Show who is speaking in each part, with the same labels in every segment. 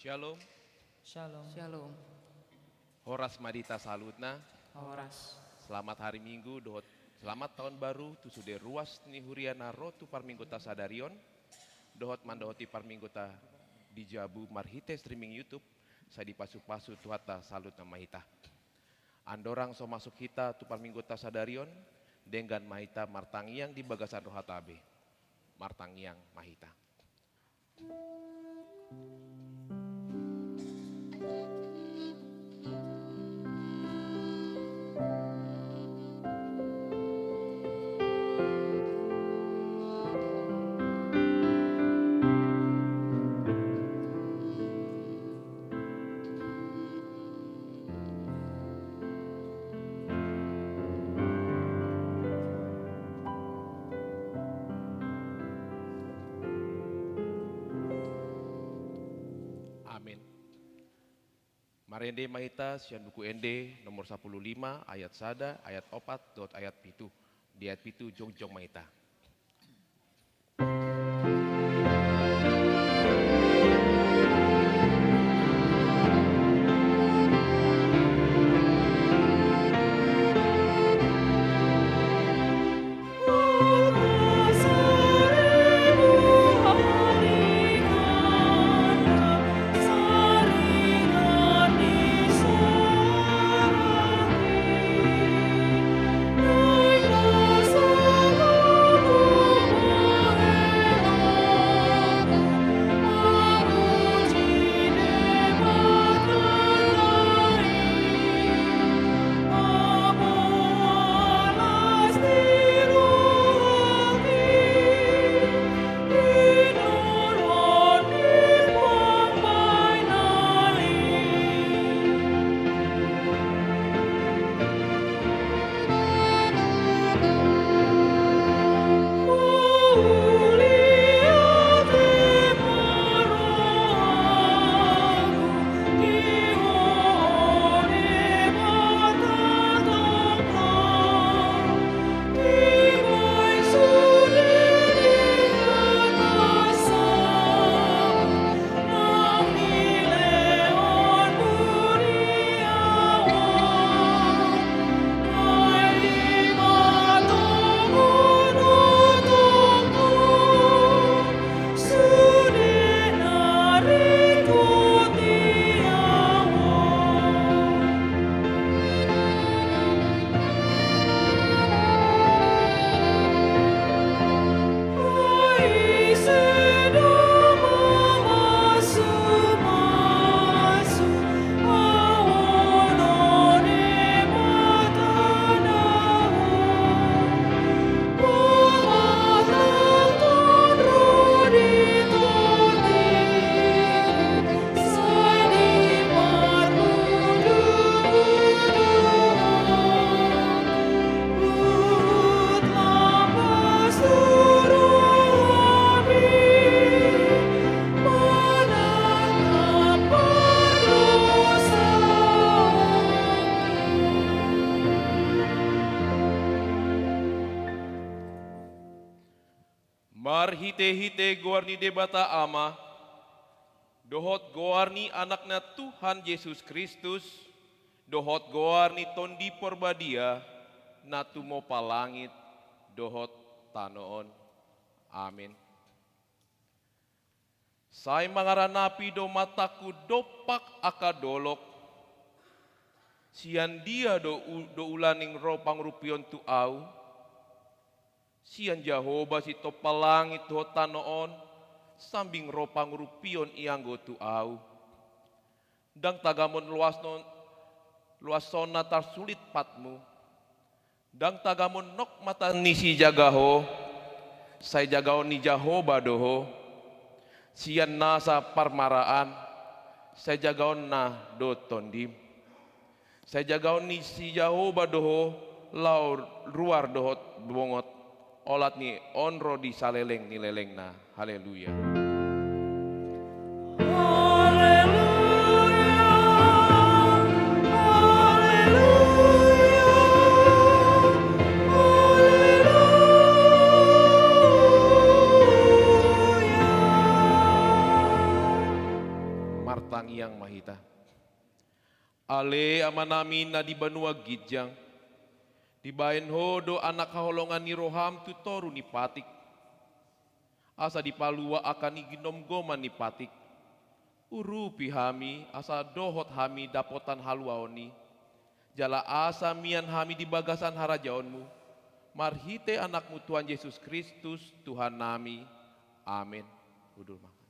Speaker 1: Shalom,
Speaker 2: Shalom.
Speaker 3: Shalom.
Speaker 1: horas madita salutna,
Speaker 3: Horas.
Speaker 1: selamat hari Minggu, selamat tahun baru, tu sudah ruas ni huriana rotu parminggota sadarion, dohot mandohoti parminggota di Jabu marhite streaming YouTube, saya dipasu-pasu tuhata salutna mahita. Andorang so masuk kita tu parminggota sadarion, dengan mahita martangiang di bagasan rohatabe, martangiang mahita. Marende mahita sian buku ende nomor 15 ayat sada ayat 4 dot ayat pitu di ayat pitu jongjong mahita. Marhite-hite goarni debata ama, dohot goarni anakna Tuhan Yesus Kristus, dohot goarni tondi porbadia, natu mo palangit, dohot tanoon. Amin. Saya mangaranapi do mataku dopak akadolok, sian dia do ulaning ropang rupion tu au, sian Jehovah si topalangit ho tanoon, sambing ropang rupion ianggo tu au. Dang tagamon luasona tarsulit patmu. Dang tagamon nok mata nisi jagaho, saya jagao ni Jehovah doho. Sian nasa parmaraan, saya jagaon na do tondim. Saya jagaon ni si Jehovah doho, lau ruar dohot bongot. Olat ni onro di saleleng ni leleng na. Haleluya. Yang Mahita. Ale amanami na di banua gijang, di bayan hodo anak kaholongan ni roham tu toru ni patik, asa di palua akan iginom goman ni patik, urupi hami asa dohot hami dapotan halwaoni, jala asa mian hami di bagasan harajaonmu, marhite anakmu Tuhan Yesus Kristus Tuhan nami, amin. Udul makan.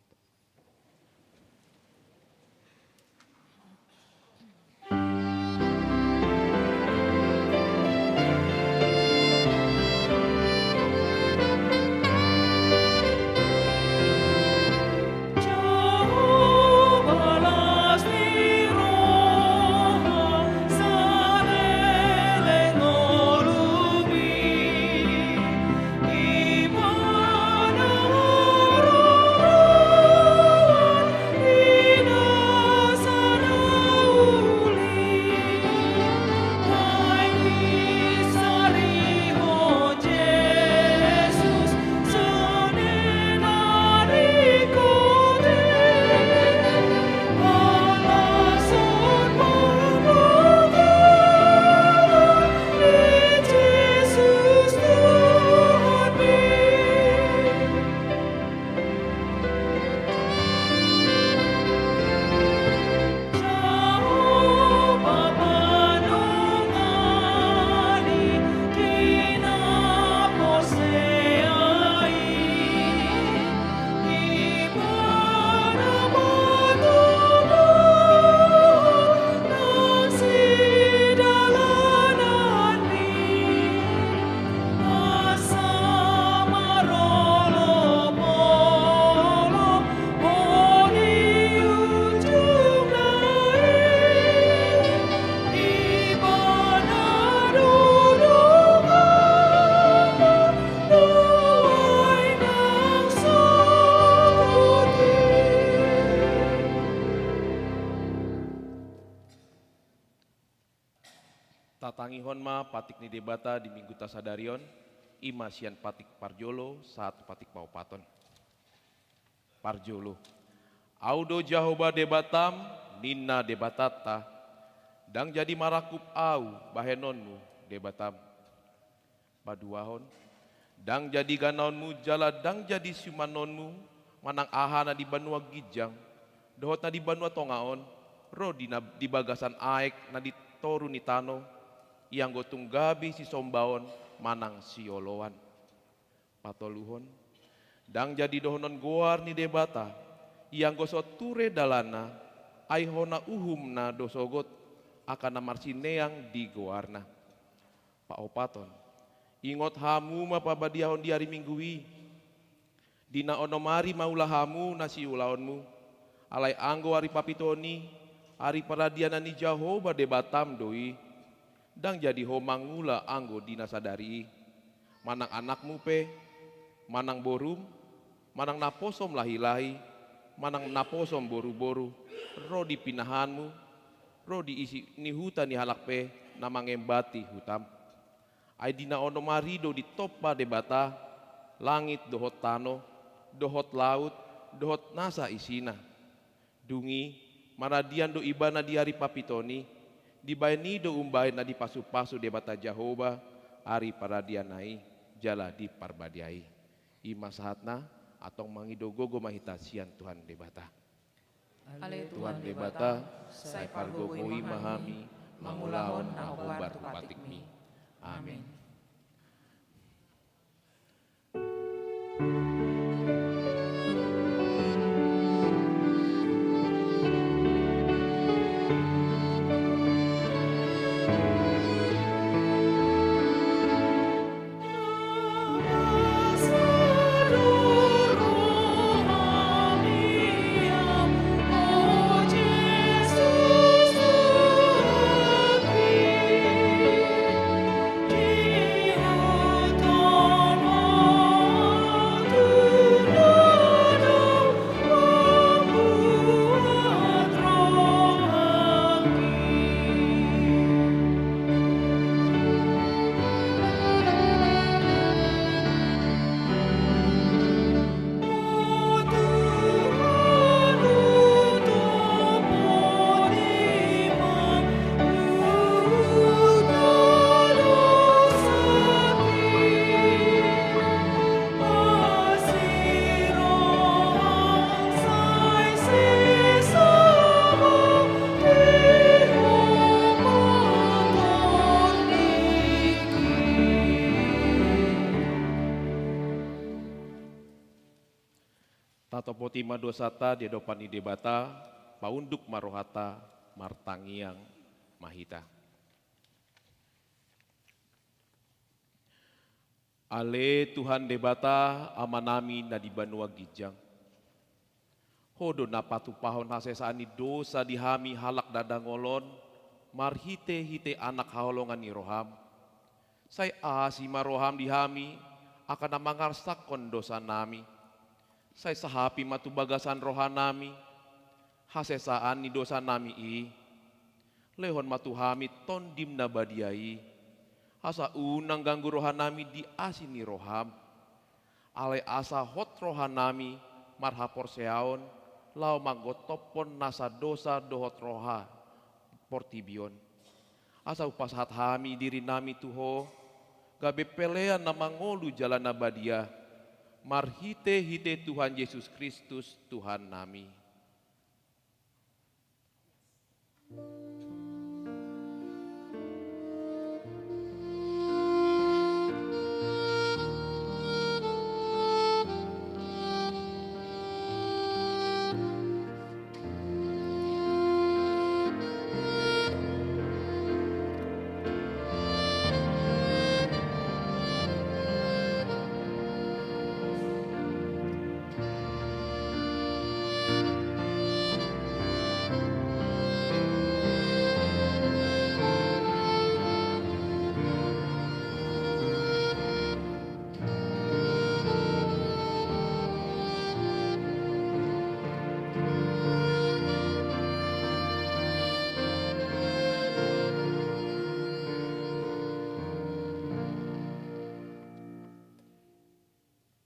Speaker 1: Tatangihon ma patik ni debata di minggu tasadarion, imasian patik parjolo, satu patik paupaton. Parjolo. Audo jahoba debatam, nina debatata, dang jadi marakup au bahenonmu debatam. Paduahon, dang jadi ganaonmu jala dang jadi siumanonmu, manang ahana di banua gijang, dohotna di banua tongaon, ro di bagasan aek na di toru ni tano, yang gotung gabi si sombaon manang sioloan. Patoluhon, dang jadi dohonon goar ni debata, yang gosot ture dalana, aihona uhumna dosogot, akan namarsineang di goarna. Pak Opaton, ingot hamu mapabadiahon di hari minggui, dina onomari maulah hamu nasi ulaonmu, alai anggo hari papitoni, hari paradiana ni Jahoba debatam doi, dang jadi homangula anggo dina sadari, manang anakmu pe, manang borum, manang naposom lahi-lahi, manang naposom boru-boru, ro di pinahanmu, ro di isi ni hutan ni halak pe, namangembati hutam. Ai dina ono marido di topa debata, langit dohot tano, dohot laut, dohot nasa isina. Dungi, maradian do ibana di hari papitoni, di bayani do umbai na di pasu-pasu debata Jahoba, hari paradianai, jala di parbadiai. Ima sahatna, atong mangido gogo mahitasian Tuhan debata. Tuhan debata, sai pargogoi mahami, mangulahon nahobar patikmi. Amin.
Speaker 2: Yesus
Speaker 1: Tato potima dosata dia dopani debata, paunduk marohata, martangiang mahita. Ale Tuhan debata amanami na di banua gijang. Hodo na patupahon hasesani dosa dihami halak dadangolon, marhite-hite anak haolongan ni roham. Say asi maroham dihami, akan mangarsakon dosa nami. Say sahapi matubagasan rohanami, hasesaan ni dosa nami i. Lehon matuhami tondim na badiai, asa unang ganggu rohanami di asini roham. Ale asa hot rohanami, marhapor seaon, lau manggotopon nasa dosa dohot roha, portibion. Asa upashat hami diri nami tuho, gabe pelean na mangolu jalan nabadia, marhite-hite Tuhan Yesus Kristus Tuhan nami.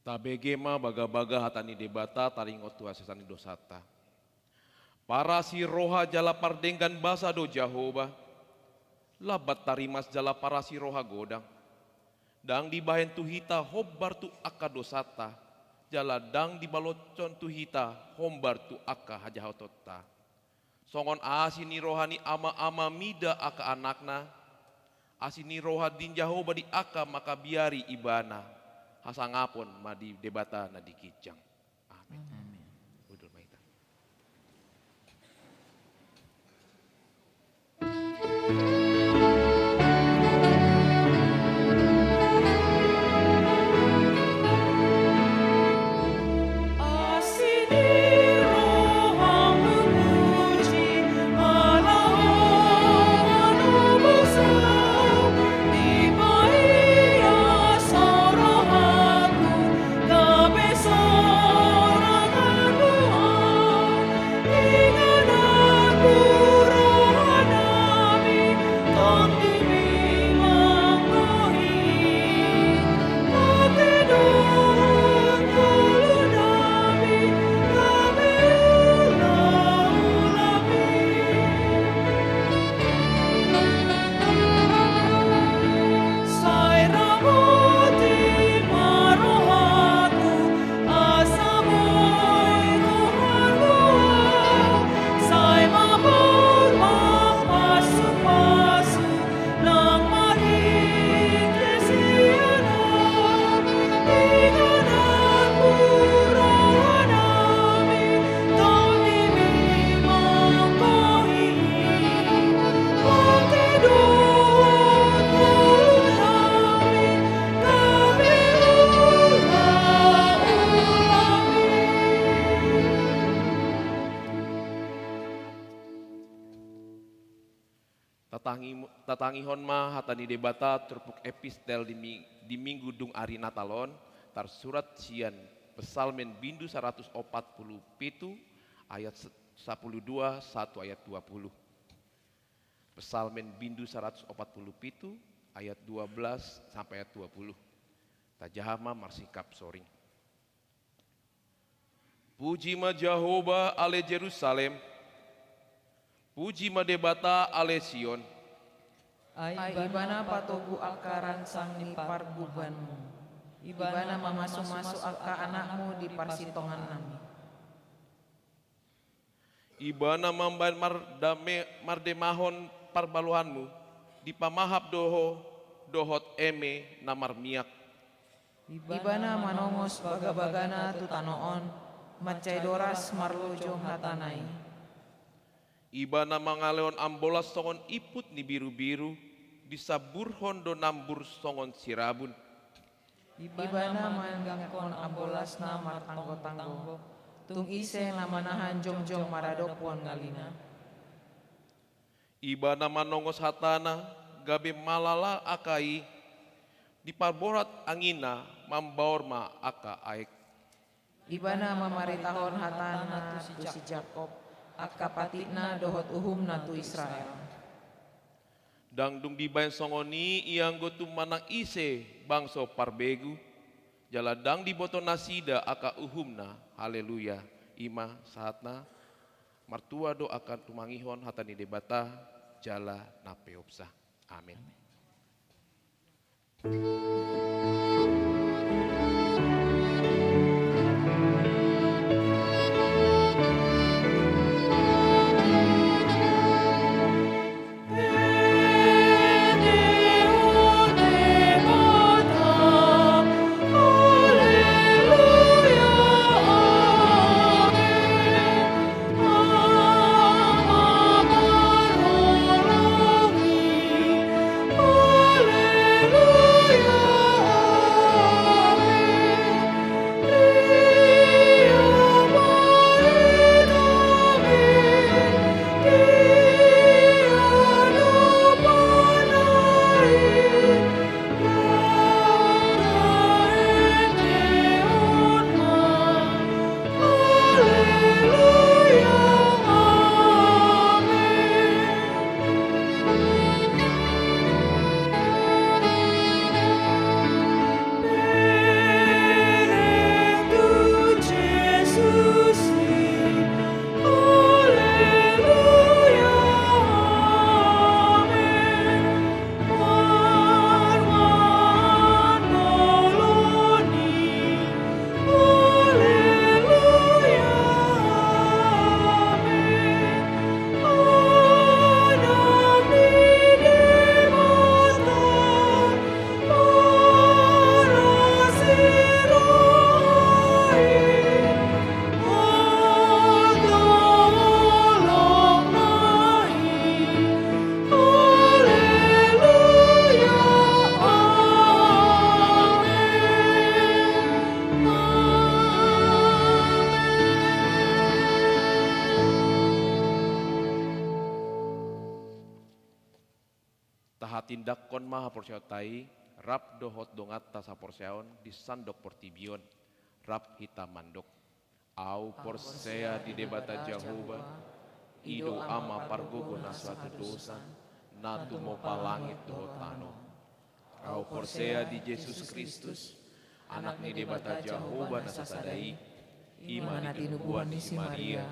Speaker 1: Tabegema baga-baga hatani debata taringot tua sesani dosata. Para si roha jala pardenggan basa do Jahoba, labat tarimas jala para si roha godang. Dang dibahen tuhita hobbar tu akka dosata, jala dang dibalocon tuhita hombar tu akka hajahotota. Songon asini rohani ama-ama mida akka anakna, asini roha din Jahoba di akka maka biari ibana. Hasangapon madi debata na dikijang. Amin. Udul maita. Tatangihon mah hatani debata terpuk epistel di minggu dung ari Natalon tar surat sian pesalmen bindu 140 pitu ayat 12 1 ayat 20. Pesalmen bindu 140 pitu ayat 12 sampai ayat 20. Tajahama marsikap soring. Puji ma Jahoba ale Jerusalem, puji ma debata ale Sion.
Speaker 2: Ibana patogu akaran sang ni pargubanmu. Ibana mamasuk-masuk akka anakmu di parsitongan nami.
Speaker 1: Ibana mamban mardemahon parbaluhanmu, di pamahap dohot namar miak.
Speaker 2: Ibana manongos baga-bagana tutanoon, Macai doras marlojong hatanai.
Speaker 1: Ibana mangaleon ambolas songon iput ni biru-biru, disaburhon do nambur songon sirabun.
Speaker 2: Ibana manggangkon ambolas na martanggo-tanggo. Tung ise na manahan jongjong maradopon ngalina.
Speaker 1: Ibana manongos hatana, gabe malala akai, diparborat angina mambaor ma aka aek.
Speaker 2: Ibana mamaritahon hatana tu si Jakob, akka patina dohot uhumna tu Israel.
Speaker 1: Dangdung dibayan songoni ianggo tu manang ise bangso parbegu, jaladang diboto nasida aka uhumna, haleluya. Ima saatna martua do akan tumangihon hatani debata jala napeopsa. Amin. Tindak kon maha porsiautai, rap dohot dongata saporseon di sandok portibion, rap hitam mandok. Au porsea di debata Jehovah, ido ama pargogo na suatu dosa, natu mo palangit dohot tano. Au porsea di Yesus Kristus, anak ni debata Jehovah na sasadai, ima di tinubuhan ni si Maria,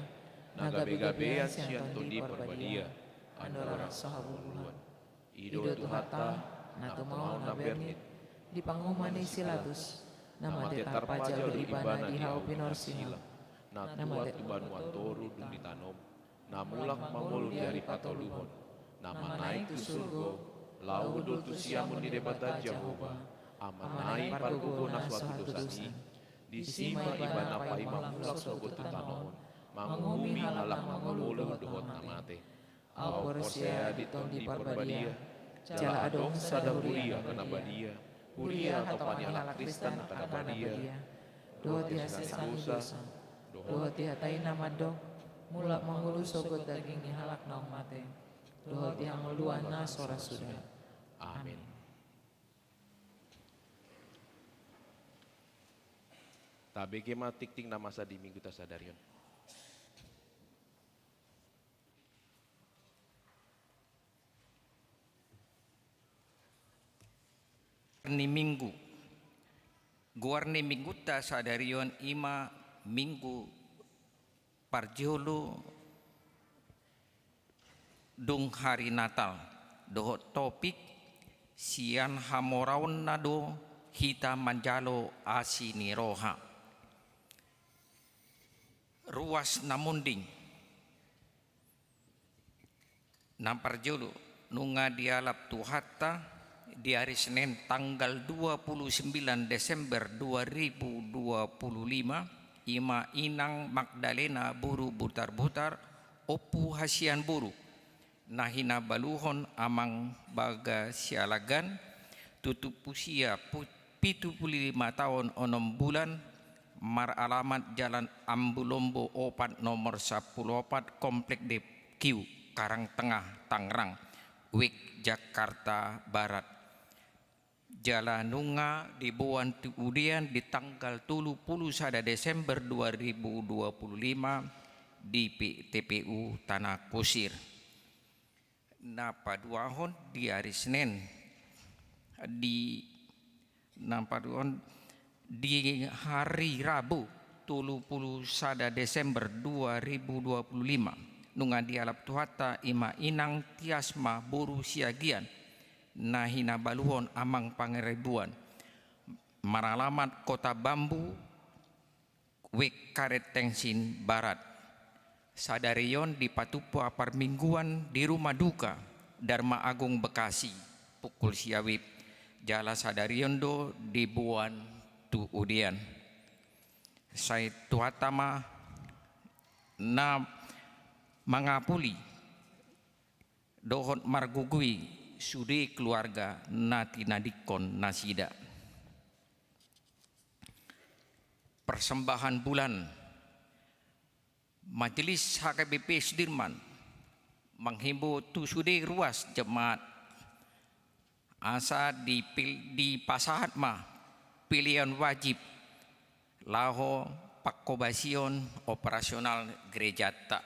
Speaker 1: nagabe-gabean sianton di perbadia, andora sahabuluan. Ido tuhata, natu mau na bernit,
Speaker 2: di pangumani silatus, nama tetar pajal do ibana di hau pinorsila,
Speaker 1: natuat ibanuan toru dung ditanom, namulak mamolu di hari patoluhon, nama naik tu surgo, laudul tu siamun di debata Jehovah, amanai pargogo na suatu dosani, di sima ibana pa imam mulak sogo tu tanomon, mangumi halak mamolu dohot namate. Au porsea di tondi parbadia, jala adong sada huria kena badia, huria atau panyalak Kristen kena badia,
Speaker 2: dohot dihasesan dosa, dohot dihatai nama dong, mulak mangulu sogot daging ni halak naung mate, dohot dihanguluana sora sudah.
Speaker 1: Amin. Tabege ma tik-tik nama sa di minggu tasadarion.
Speaker 3: Ni minggu guarni minggu ta sadarion ima minggu parjolo dung hari Natal dohot topik sian hamoraun nado hita manjalo asini roha ruas namunding namparjolo nunga dialap tuhatta di hari Senin tanggal 29 Desember 2025 ima inang Magdalena buru butar-butar opu hasian buru nahina baluhon amang baga sialagan tutup usia 75 tahun 6 bulan mar alamat Jalan Ambulombo Opat nomor 14 Komplek DQ Karangtengah Tangerang Wik Jakarta Barat. Jalanunga dibuan kemudian di tanggal 31 Desember 2025 di TPU Tanah Kusir. Napaduahon di hari Senin di hari Rabu 31 Desember 2025 nunga dialap tuhata ima inang tiasma buru siagian nahina baluhon amang pangerebuan maralamat Kota Bambu Wik Karet Tengsin Barat sadarion di Patupua Parmingguan di Rumah Duka Dharma Agung Bekasi pukul siawip jala sadarion do dibuan tu udian saya tuatama na mangapuli dohon margugui sudi keluarga nati nadikon nasida. Persembahan bulan Majelis HKBP Sudirman menghimbau tu sudi ruas jemaat asa di pasahat mah pilihan wajib laho pakobasion operasional gereja tak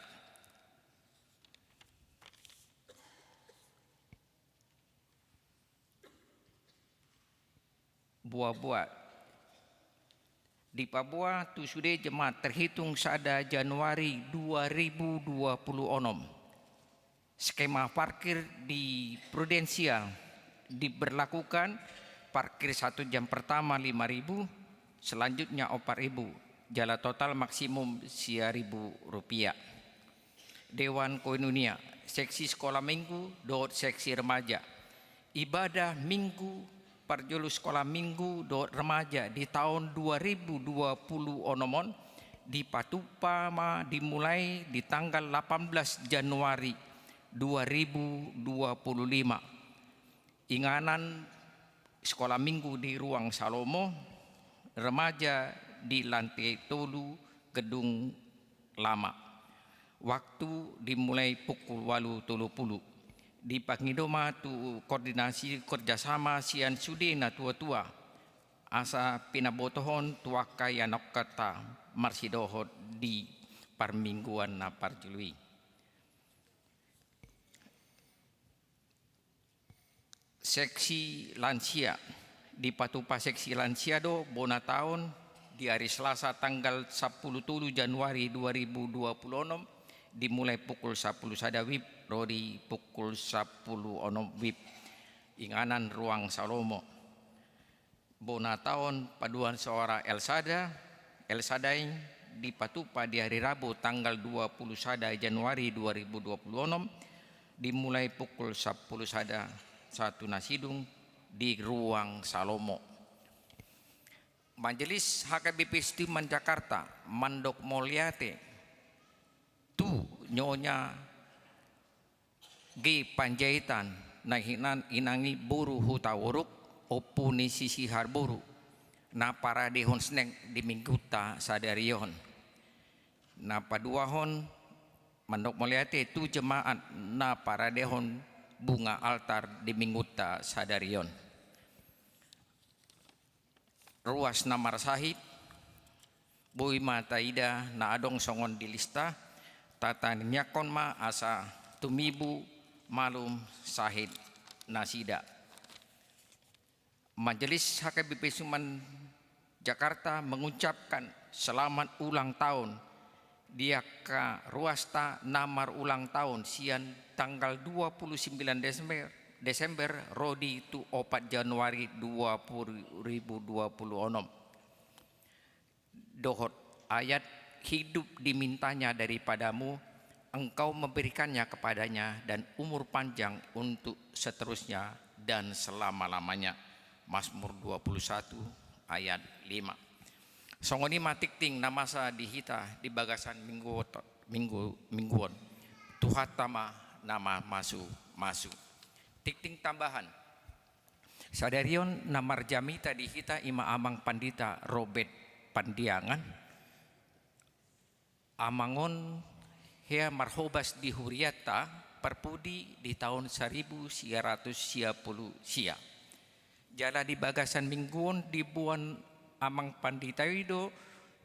Speaker 3: buah-buah di Papua tu sudah jemaat terhitung sada Januari 2020 onom. Skema parkir di Prudensial diberlakukan parkir 1 jam pertama 5.000, selanjutnya 4.000, jala total maksimum Rp1.000. Dewan Koinonia, seksi sekolah minggu, seksi remaja, ibadah minggu Parjulu sekolah minggu remaja di tahun 2020 onomon di Patupama dimulai di tanggal 18 Januari 2025. Inganan sekolah minggu di Ruang Salomo, remaja di lantai tolu gedung lama. Waktu dimulai pukul 8.30. Di Pangidoma tu koordinasi kerjasama sian sudi na tua-tua asa pinabotohon tuaka yanok kata marsidohot di parmingguan na parjului. Seksi lansia di Patupa seksi lansia do bona tahun di hari Selasa tanggal 10 Januari 2026 dimulai pukul 10 sadawib rodi pukul 10 onom wib inganan Ruang Salomo. Bona tahun paduan suara Elsadai di Patupa di hari Rabu tanggal 21 Januari 2026 dimulai pukul 10 sada 1 nasidung di Ruang Salomo. Majelis HKBP Sudirman Jakarta Mandok Molyate tu nyonya G Panjaitan nahinan inangi buru hutawuruk opuni sisi harburu na para dehon sneng di mingguta sadarion na paduahon Mandok Molyate tu jemaat na para dehon bunga altar di mingguta sadarion ruas namar sahid bui mata ida na adong songon di lista tata nyakon ma asa tumibu malum sahid nasida. Majelis HKBP Sudirman Jakarta mengucapkan selamat ulang tahun diaka ruasta namar ulang tahun sian tanggal 29 Desember rodi tu 4 Januari 2026 dohot ayat hidup dimintanya daripadamu engkau memberikannya kepadanya dan umur panjang untuk seterusnya dan selama-lamanya. Mazmur 21 ayat 5. Songoni matikting namasa di hita di bagasan mingguon. Tuhat tama nama masu. Tikting tambahan. Sadarion namar jamita di hita ima amang pandita Robert Pandiangan. Amangon hea marhobas di Huriata perpudi di tahun 1910 sia. Jala di bagasan mingguon dibuan amang pandita itu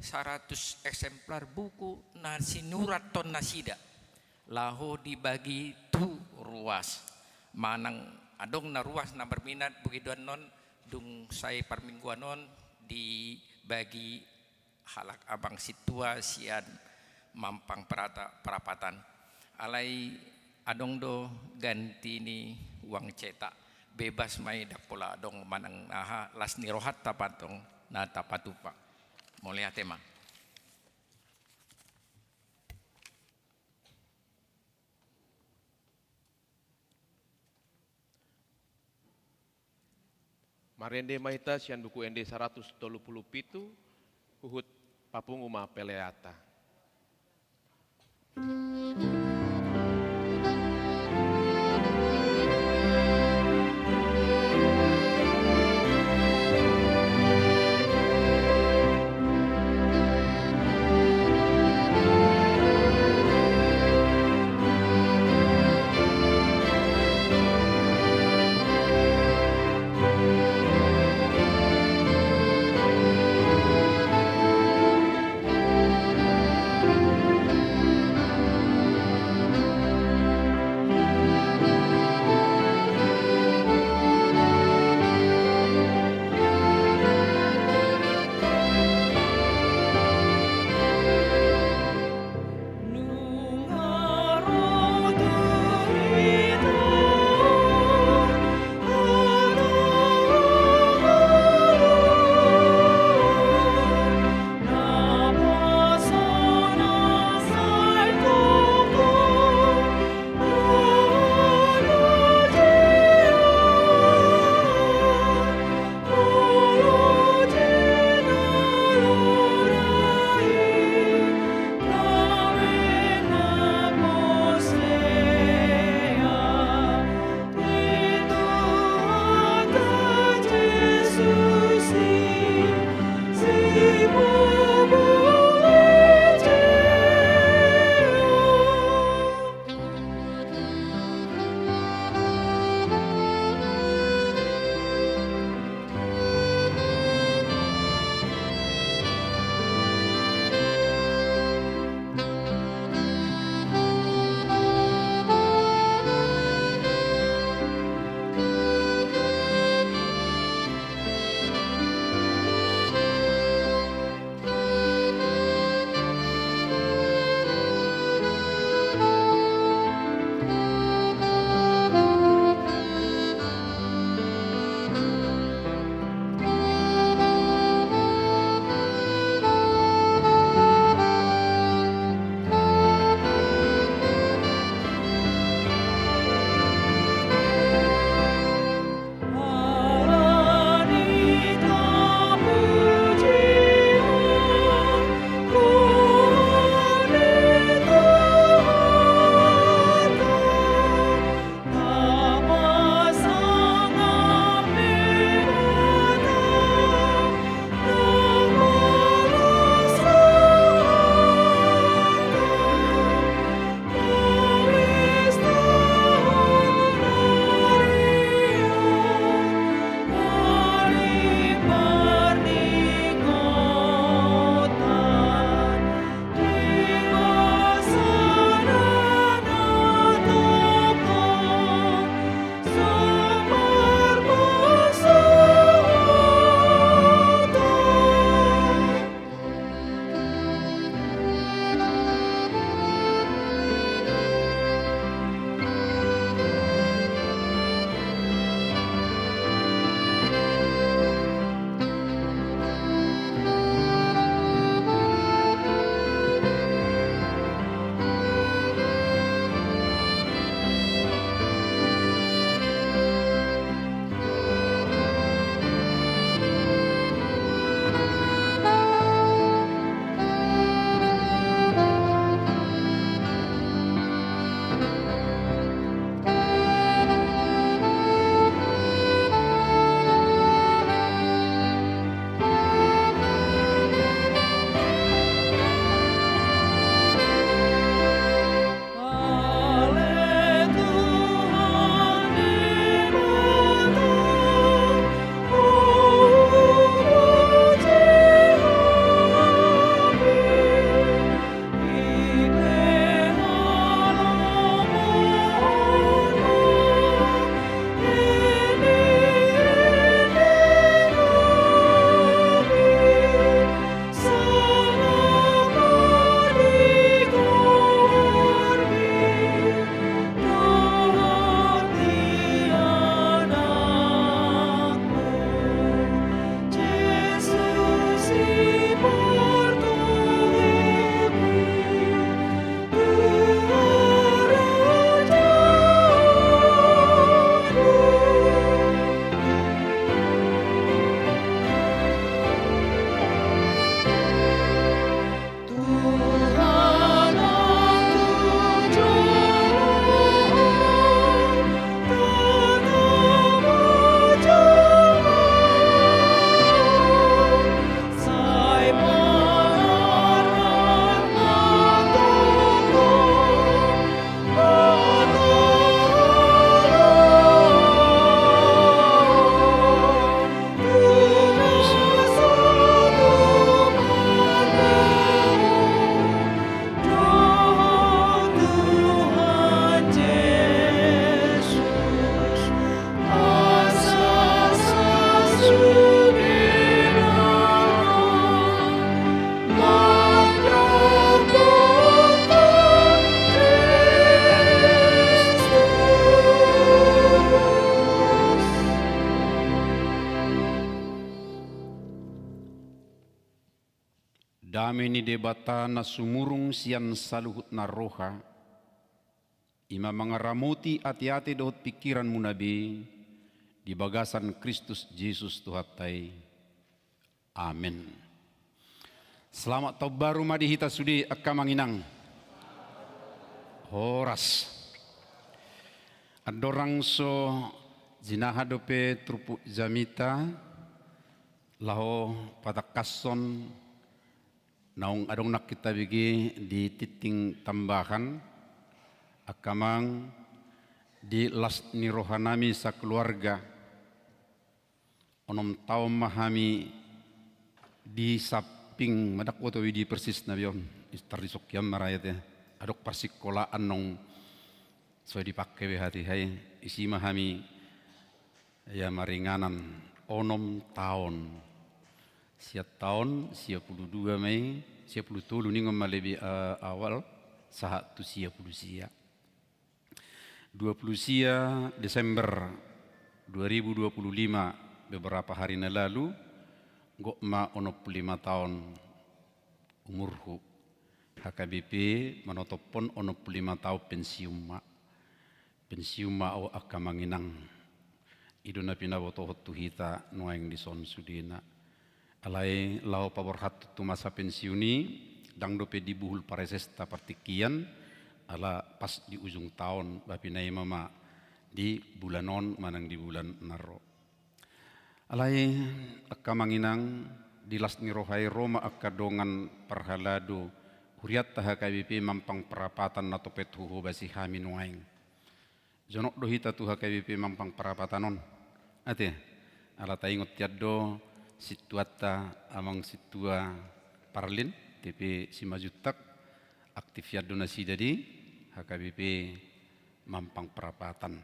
Speaker 3: 100 eksemplar buku na sinurat ton nasida laho dibagi tu ruas manang adong na ruas na berminat begitu non dung saya permingguan non dibagi halak abang situa sian mampang perapatan alai adong do ganti ni uang cetak bebas mai dak pola adong manang aha las nirohat tapatong na tapatupa mulai tema
Speaker 1: Marende maita sian buku ende 137 uhut papung uma peleata.
Speaker 4: Dame ni debata na sumurung siyan saluhut na roha. Ima mangaramuti ati-ati dohot pikiran mu nabi. Di bagasan Kristus Yesus Tuhatai. Amin. Selamat tahun baru madi hita sudi akka manginang. Horas. Adorang so jinahadope trupu jamita. Laho patakason naung adong nak kita bigi di titing tambahan akamang di las ni rohanami sa keluarga onom tao mahami di saping madakwo to di persis na biyon istari sokyam marayat ya adok persikolaan nong so dipakai behati hai isi mahami ya maringanan onom tahun siap tahun 22 Mei 10 ni ngom lebih awal sahat tu 20 sia 20 sia Desember 2025 beberapa hari lalu gokma 65 tahun umurku HKBP menotopon 65 tahun pensiuma o akamanginang iduna pinaboto hotu hita nuaing di son sudina alai lau paborhat tu masa pensiuni dang dope dibuhul paresesta partikian ala pas di ujung tahun bapinai mama di bulanon manang di bulan naro alai akka manginang di las ni rohai Roma akka dongan perhalado huriat taha KBP mampang perapatan na topet huhu basi hamin waing jonok dohita tuha KBP mampang perapatanon ate ala taingot tiaddo situata amang situa parlin TP Simajutak aktif donasi jadi HKBP mampang perapatan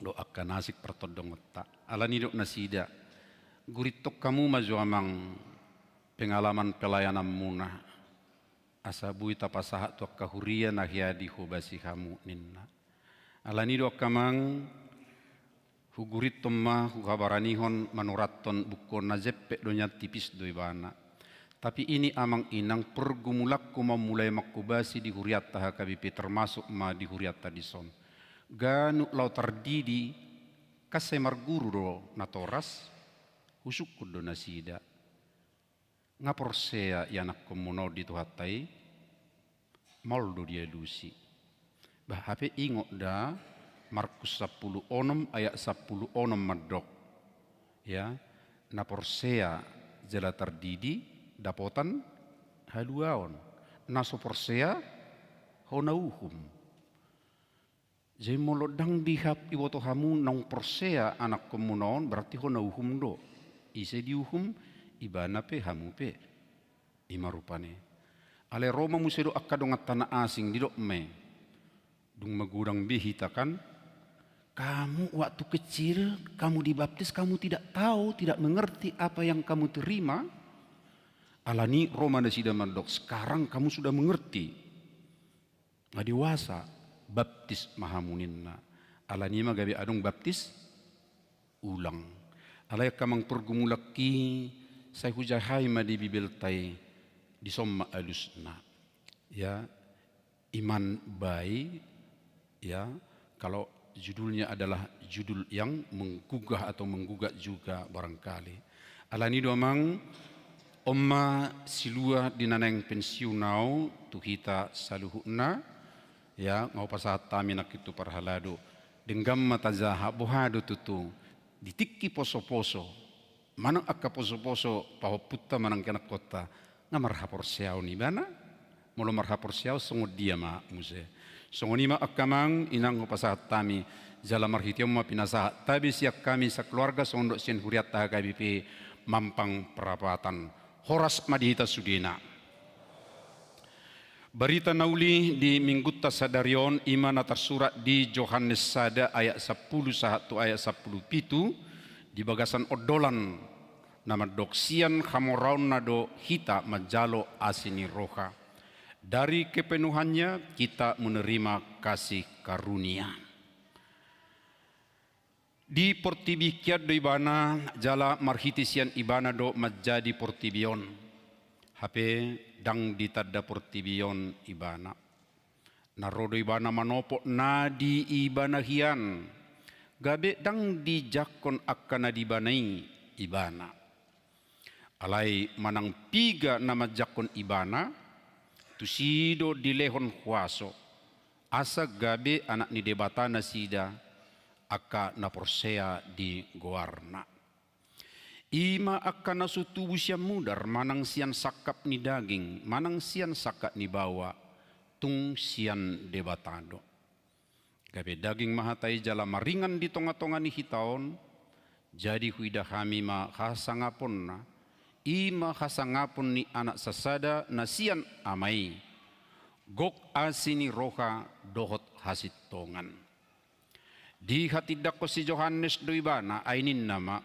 Speaker 4: lo akan nasik pertodong otak alani dok nasida guritok kamu maju amang pengalaman pelayanan munah asabui tapasahat tu kahuria nahiadi hubasi kamu ninna alani dok kamang hugurit tomma hukabaranihon manuraton bukon najeppe donya tipis doibana. Tapi ini amang inang pergumulakku memulai makubasi di huriatta HKBP termasuk ma di huriatta di son. Ganu lau terdidi kasemar guru do natoras husukku do nasida. Ngaporsea yanak komuno di tuhatai maldo dia lusi. Bah hape ingok da Markus 10 onom ayat 10 onom madok ya naporsea jela terdidi dapotan haluaon nasoporsea honauhum jemolodang dihap iwoto hamu nang porsea anak komunon berarti honauhum do ise diuhum ibana pe hamu pe imarupane ale Roma musedo akadongat tanah asing didok me dung magudang bihitakan kamu waktu kecil, kamu dibaptis, kamu tidak tahu, tidak mengerti apa yang kamu terima. Alani Roma nasida mandok, sekarang kamu sudah mengerti. Nggak dewasa, baptis mahamuninna. Alani mah gabi adong baptis, ulang. Alay kamang pergumulaki, saya hujahai ma di bibeltai, di somma alusna. Ya, iman baik, ya, kalau judulnya adalah judul yang menggugah atau menggugat juga barangkali. Alani domang omma silua dinaneng pensiunau tuhita saluhuna ya ngau pasat tamina kitu parhalado denggam mata zaha bohado tutu ditikki poso-poso manang akka poso-poso pahoputta manang kena kota ngamar hapor siau ni bana molo marhapor siau songod dia ma muse songonima akamang inang pasat tami jala marhitiom ma pinasa tabi siak kami sa keluarga sondok sien huriat ta HKBP mampang perapatan horas madihita sudina. Berita nauli di Minggutta Sadarion imana tersurat di Yohanes Sada ayat 10 sahat tu ayat 10 pitu di bagasan odolan nama doksian hamoraun nado hita majalo asini roha. Dari kepenuhannya kita menerima kasih karunia. Di portibikiat do ibana jala marhitisian ibana do menjadi portibion. HP dang ditadda portibion ibana. Narodo ibana manopo nadi ibana hian. Gabe dang dijakon akkana dibanai ibana. Alai manang piga nama jakon ibana, tusido dilehon huaso. Asa gabe anak ni debatana sida, aka na porsea di goarna. Ima aka nasutubu siya mudar, manang siyan sakap ni daging, manang siyan sakap ni bawa, tung siyan debatado. Gabe daging mahatay jala maringan di tonga-tonga ni hitaon, jadi huida kami ma kasangapon na, ima kasangapon ni anak sasada na siyan amay, gok asini roha dohot hasit tongan. Di hatidak ko si Johannes do ibana ainin nama,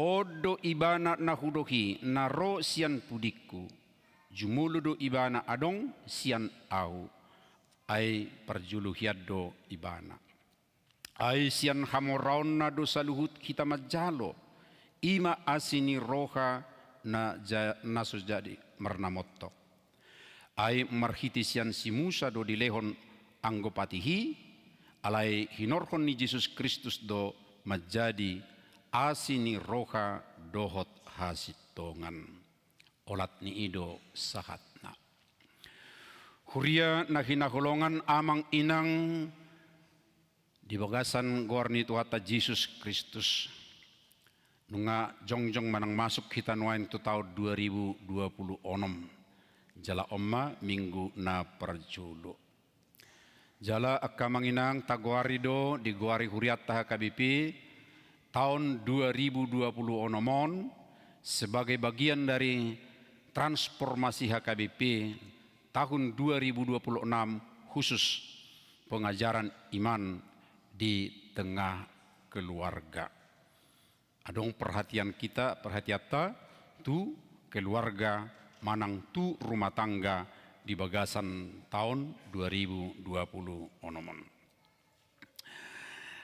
Speaker 4: odo ibana na hudohi na ro siyan pudikku, jumulu do ibana adong siyan au, ay parjuluhiado ibana. Ay siyan hamoraon na do saluhut kita majalo, ima asini roha na nasus jadi marnamotok. Ay marhiti siyan si Musa do dilehon anggopatihi, alay hinorhon ni Jesus Kristus do menjadi asini roha dohot hasitongan. Olat ni ido sahatna. Huria na hinahulongan amang inang di bagasan gorni tuhata Jesus Kristus. Nunga jongjong manang masuk kita nuain tu tahun 2026. Jala omma minggu na perjulu. Jala akka manginang taguarido di guari huriat taha KBP tahun 2020 onomon sebagai bagian dari transformasi HKBP tahun 2026 khusus pengajaran iman di tengah keluarga. Adong perhatian kita, perhatiata tu keluarga manang tu rumah tangga di bagasan tahun 2020 onomon.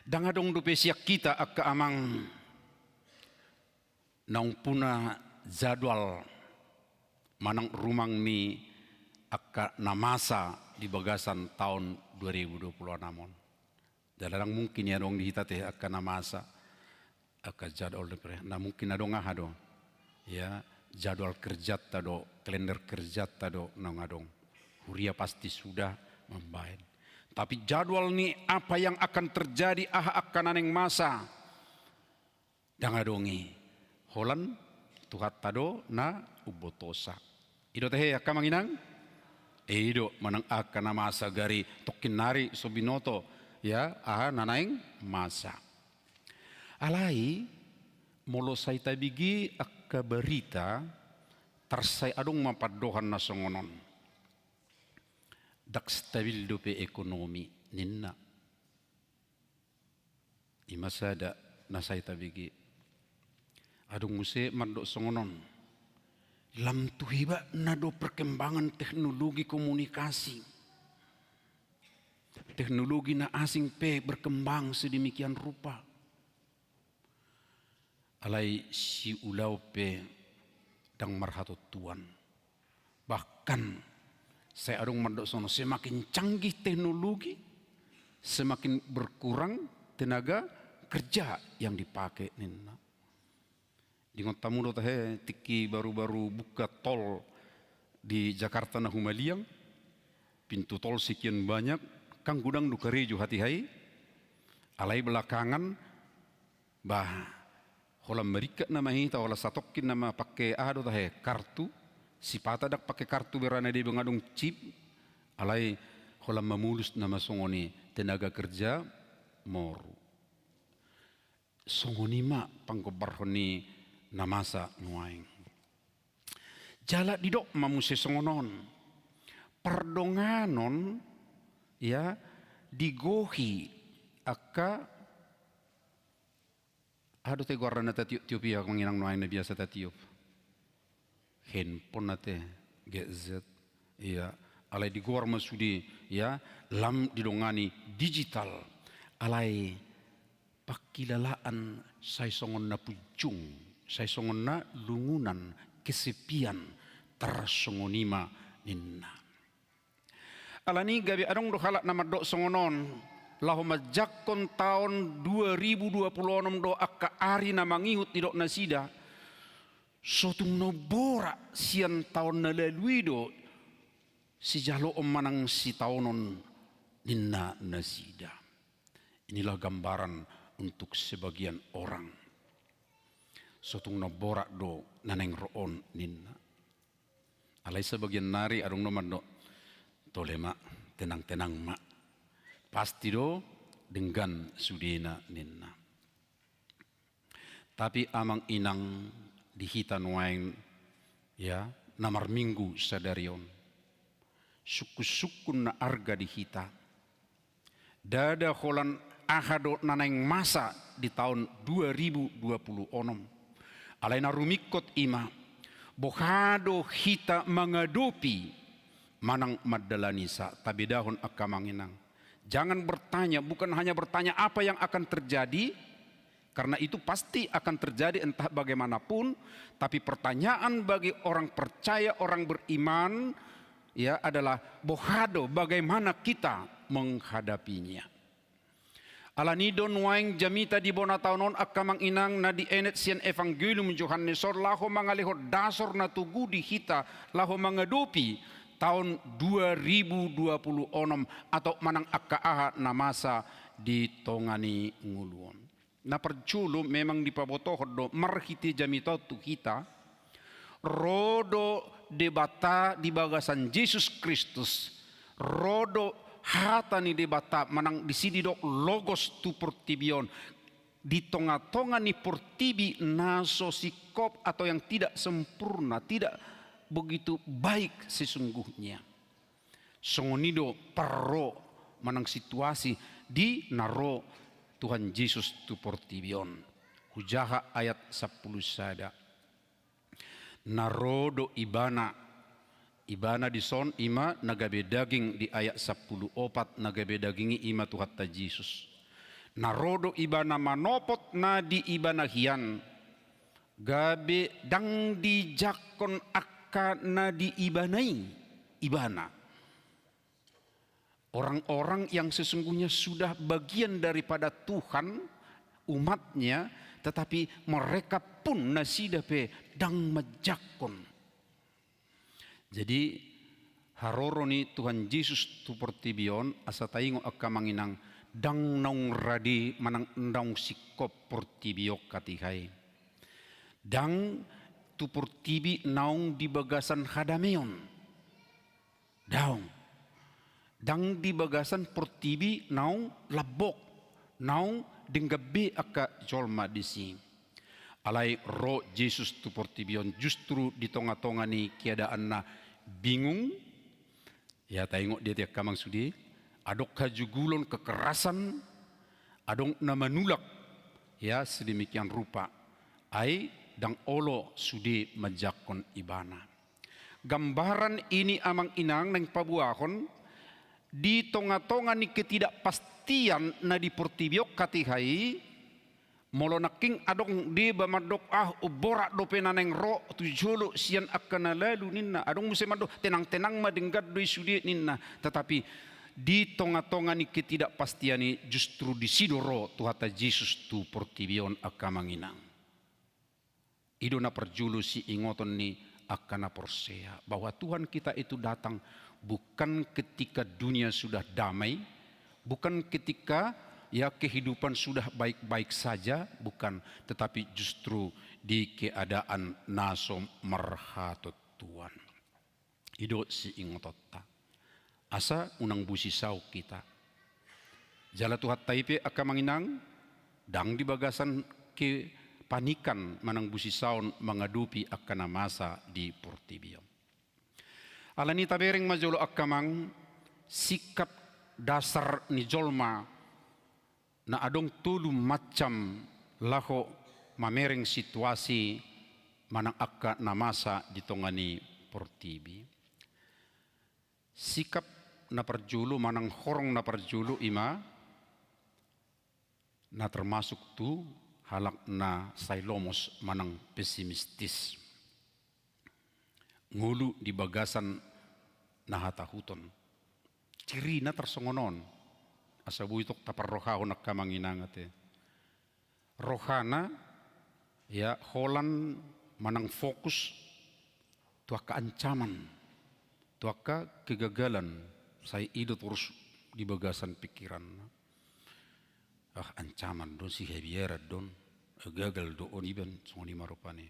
Speaker 4: Dangadong dupesiak kita akka amang naung puna jadwal manang rumang ni akka namasa di bagasan tahun 2020 onomon. Dalarang mungkin ya dong dihitate akka namasa akka jadwal depre. Nah mungkin adong ahado ya. Jadwal kerja tado, kalender kerja tado nangadong. Huria pasti sudah membaik. Tapi jadwal ni apa yang akan terjadi akan aneng masa. Dangadongi. Holan tuhat tado na ubotosa. Ido tehe akamanginang? Ido manang akan na masa gari tokin nari sobinoto ya nanaing masa. Alai molo say tabigi akka berita tarsay adong mapadohan na songonon. Dak stabil dope ekonomi ninna. Imasada na say tabigi. Adong muse mandok songonon. Lam tuhiba na do perkembangan teknologi komunikasi. Teknologi na asing pe berkembang sedemikian rupa. Alai si ulau pe dang marhato tuan. Bahkan saya adong mandok sono semakin canggih teknologi, semakin berkurang tenaga kerja yang dipakai nina. Di tamu do tahe tiki baru-baru buka tol di Jakarta na Humaliang, pintu tol sekian banyak, kang gudang dukarejo hati hai, alai belakangan bah hola merika nama hita hola satokin nama pakai ado tahe kartu si pata dak pakai kartu berana di bengadung chip alai hola memulus nama songoni tenaga kerja moru songoni ma panggobarhoni namasa nuaing jala didok mamuse songonon pardonganon ya digohi akka ado te guarda nata tiup ya manginang noai na biasa ta tiup. Handphone nate gadget ya alai di guar masudi ya lam didongani digital alai pakilalaan sai songon na pujung sai songon na lungunan kesepian tersongonima ninna. Alani gabi adong do halak nama do songonon lahu majakkon tahun 2026 do akka ari na mangihut ni do nasida sotung no bora sian tahun na lalui do si jalo manang si tahunon ninna nasida. Inilah gambaran untuk sebagian orang. Sotung no bora do naneng roon ninna. Alai sebagian nari adong no mando tole mak, tenang-tenang mak. Pasti do dengan sudena ninna. Tapi amang inang dihitan waeng ya namar minggu sadarion. Suku-sukun na arga dihita. Dada holan ahado naneng masa di tahun 2026. Alaina rumikot ima. Bohado hita mengadopi manang madalanisa tabidahon akamanginang. Jangan bertanya, bukan hanya bertanya apa yang akan terjadi, karena itu pasti akan terjadi entah bagaimanapun, tapi pertanyaan bagi orang percaya, orang beriman ya adalah bohado bagaimana kita menghadapinya. Alanidon waing jamita di bona taunon akamang inang na di enet sian evangelium Yohanes laho mangaliho dasor na tugu di hita laho mangadopi tahun 2026 atau manang akaaha na masa di tongani nguluon. Na perjulu memang dipabotoho marhiti jamita tu kita rodo debata di bagasan Yesus Kristus rodo hata ni debata manang di sini dok logos tu portibion di tonga-tonga ni portibi naso sikop atau yang tidak sempurna, tidak begitu baik sesungguhnya. Songonido parro manang situasi di naro Tuhan Yesus tu portibion. Hujaha ayat 10 sada. Narodo Ibana di son ima nagabe daging di ayat 10 opat nagabe dagingi ima Tuhan ta Yesus. Narodo ibana manopot na di ibana hian. Gabe dang di jakon akka na di ibanai ibana. Orang-orang yang sesungguhnya sudah bagian daripada Tuhan umatnya, tetapi mereka pun nasidape dang majakon. Jadi haroro ni Tuhan Yesus tu portibion asa taingo akka manginang dang naung radi manang endang sikop portibio katihai. Dang tu portibi naung di bagasan hadameon. Daung. Dang di bagasan portibi naung labok. Naung denggabe akka jolma disi. Alai roh Yesus tu portibion justru di tonga-tonga ni keadaan na bingung ya tengok dia tiap kamang sudi adok kajugulon kekerasan adong na manulak ya sedemikian rupa ai dang olo sudi majakon ibana. Gambaran ini amang inang nang pabuahon di tonga-tonga ni ketidakpastian na di portibiok katihai molo naking adong di bamadok ubora do penaneng ro tu jolo sian akan lalu ninna adong musim mado tenang-tenang madenggat do sudi ninna, tetapi di tonga-tonga ni ketidakpastian ni justru di sidoro Tuhata Yesus tu portibion akamanginang. Ido na perjulu si ingoton ni akana porsea bahwa Tuhan kita itu datang bukan ketika dunia sudah damai, bukan ketika ya kehidupan sudah baik-baik saja, bukan, tetapi justru di keadaan nasom merhatut Tuhan. Ido si ingotota. Asa unang busi sau kita. Jala Tuhan taipe aka manginang dang di bagasan ke panikan manang busi saun mengadupi akana masa di portibio. Alani tabereng majolo akamang sikap dasar ni jolma na adong tulu macam laho mamereng situasi manang akka na masa di tongani portibi. Sikap na perjulu manang horong na perjulu ima na termasuk tu halak na sailomos manang pesimistis. ngulu di bagasan nahata huton. Cirina tersongonon. Asabu itu taparrohao nak kamanginangate. Rohana ya holan manang fokus tuaka ancaman, tuaka kegagalan. Saya idut urus di bagasan pikiran. Ancaman don si hebiera don gagal do oniban songoni marupane.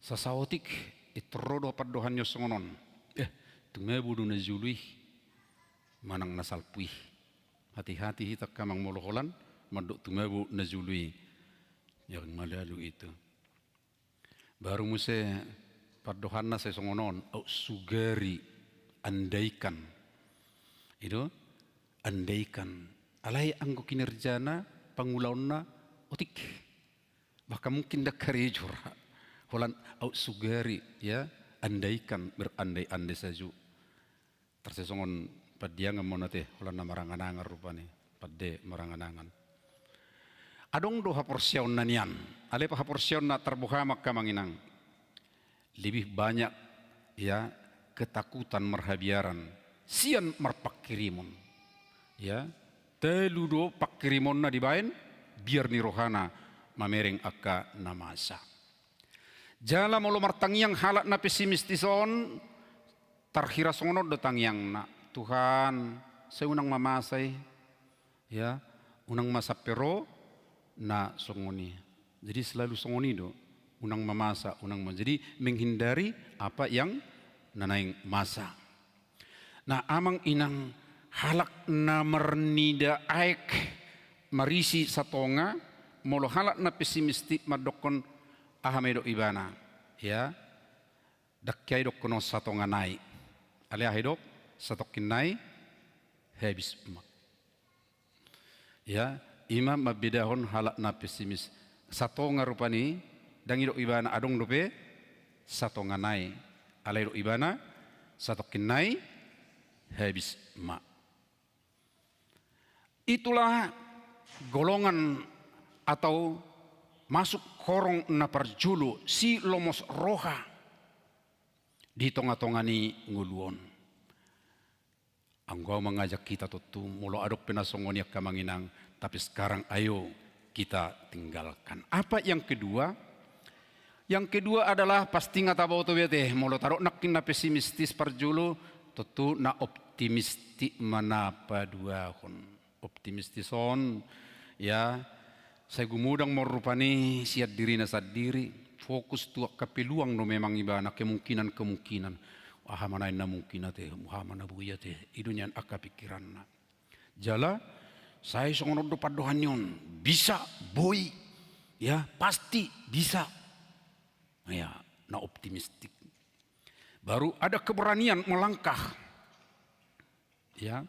Speaker 4: Sasaotik itrodo padohannya songonon. Tungebudu na jului manang nasalpui. Hati-hati hitak kamang moloholan manduk tungebu na jului. Yang malalu itu. Baru muse padohanna saya songonon au sugari andaikan. Itu andaikan. Alai anggo kinerjana pangulauna otik. Bahkan mungkin dak karejura. Holan au sugari ya andaikan berandai-andai saja. Tersesongon padiangan monate holan namaranganangan rupane padde maranganangan. Adong do haporsiaun nanian. Ale pa haporsiaun na terbuhamak kamanginang. Lebih banyak ya ketakutan merhabiaran. Sian marpakirimun. Ya, teludo pakirimun na dibain biar ni rohana mamereng akka namasa. Jala molo martangiang halak na pesimistison tarhira songonod do tangiang na Tuhan saya unang mamasay ya unang masapero na songoni. Jadi selalu songoni do unang mamasa unang jadi menghindari apa yang nanaing masa. Nah amang inang halak na mernida aek marisi satonga molo halak na pesimistik madokon ahamedo ibana ya dakyai dok kono satonga nai ale ahedok satokin nai habis mak ya imam mabidahon halak na pesimis satonga rupani dangi dok ibana adong dope satonga nai ale dok ibana satokin nai habis mak. Itulah golongan atau masuk korong na parjulu si lomos roha di tonga-tongani nguluon. Anggau mengajak kita tutu mulo adok penasongoniak kamanginang tapi sekarang ayo kita tinggalkan. Apa yang kedua? Yang kedua adalah pasti ngatabau tu bete mulo tarok nakin na pesimistis parjulu tutu na optimistik manapa duahon. Optimistison ya saya gumudang merupani siat diri na diri fokus tuak ke peluang no memang ibana kemungkinan mana na mungkin ate mana buya te idunya akka pikiran na jala saya songono do padohanyon bisa boy ya pasti bisa ya na optimistik baru ada keberanian melangkah ya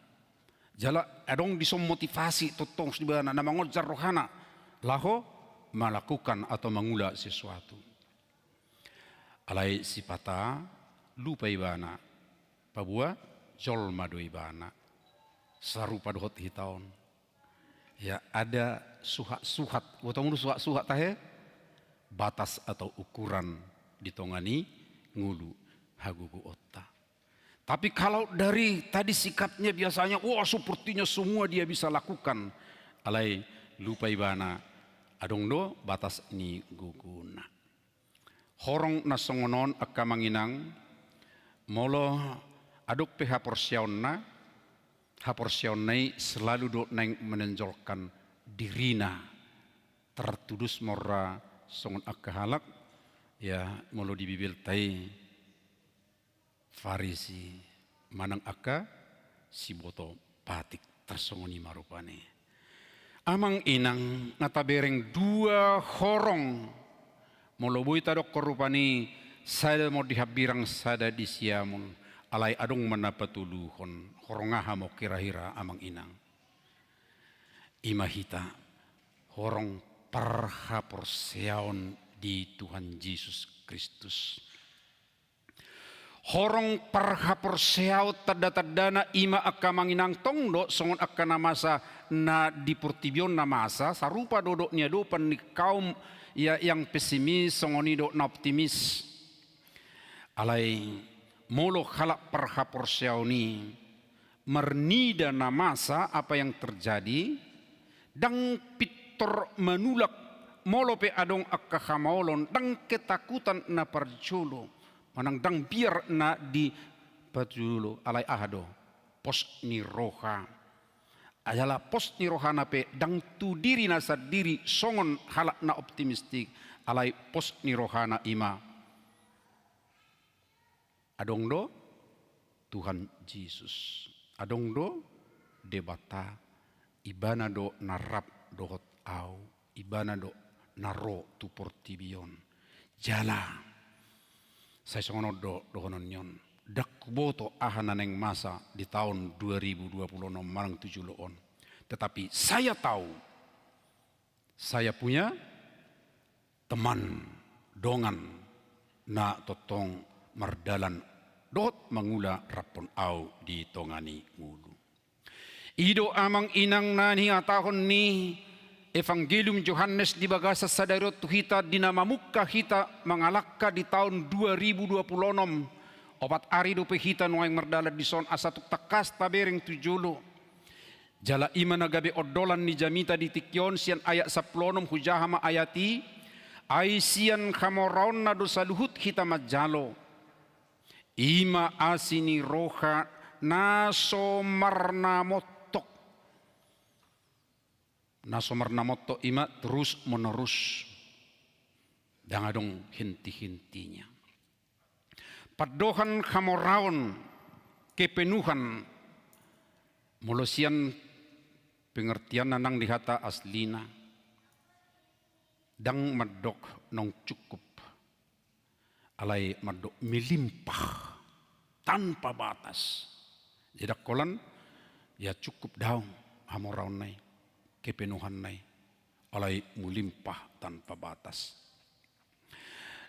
Speaker 4: jala adong disom motivasi totong sibana na mangojar rohana laho melakukan atau mengula sesuatu. Alai sipata lupa ibana pabua jol madu ibana sarupa dohot hitaon. Ya ada suhat watong suhat tahe batas atau ukuran ditongani ngulu hagugu otta. Tapi kalau dari tadi sikapnya biasanya, wah sepertinya semua dia bisa lakukan. Alai lupa ibana, adong do batas ni guguna. Horong nasongonon akka manginang, molo aduk pe haporsiaonna selalu do neng menonjolkan dirina. Tertudus morra songon akka halak, ya molo di bibil tai. Farisi manang akka si boto patik tersongoni marupane. Amang inang ngatabereng dua horong molobui tadok korupani sada mo dihabirang sada di siamun alai adong manapatuluhon horongaha mo kira-hira amang inang. Imahita horong parhaporseaon di Tuhan Yesus Kristus. Horong parhaporseao tada-tadana ima akka manginang tongdo songon akka namasa na dipurtibion namasa sarupa dodoknya do pan kaum ya yang pesimis songoni do na optimis. alai molo halak perhaporsiauni mernida namasa apa yang terjadi dang pitor manulak molo pe adong akka hamaolon dang ketakutan na parjolo manang dang biar na di parjolo alai ahado pos ni roha adalah pos ni rohana pe dang tu diri na sadiri songon halak na optimistik alai pos ni rohana ima adong do Tuhan Yesus adong do debata ibana do narap dohot au ibana do naro tu portibion jala saya songono do dohonon nyon dak boto ahananeng masa di tahun 2026 marang 7 loon tetapi saya tahu saya punya teman dongan na totong mardalan dot mangula rapon au di tongani ngulu. Ido amang inang nani atahon ni Evangelium Yohanes di bagasa sadarot kita dinamamukka kita mangalakka di tahun 2026 opat ari dope kita nuang merdala di son asatuk takas tabereng tujulo jala ima nagabe odolan ni jamita di tikyon sian ayat saplonom hujahama ayati ay sian kamoraon na do saluhut kita majalo ima asini roha naso marnamotok ima terus menerus dangadong hinti-hintinya padohan kamoraon kepenuhan molosian pengertian nanang dihata aslina dang madok nong cukup alai madok melimpah tanpa batas jedak kolan ya cukup daung hamoraon nai kepenuhan nai alai melimpah tanpa batas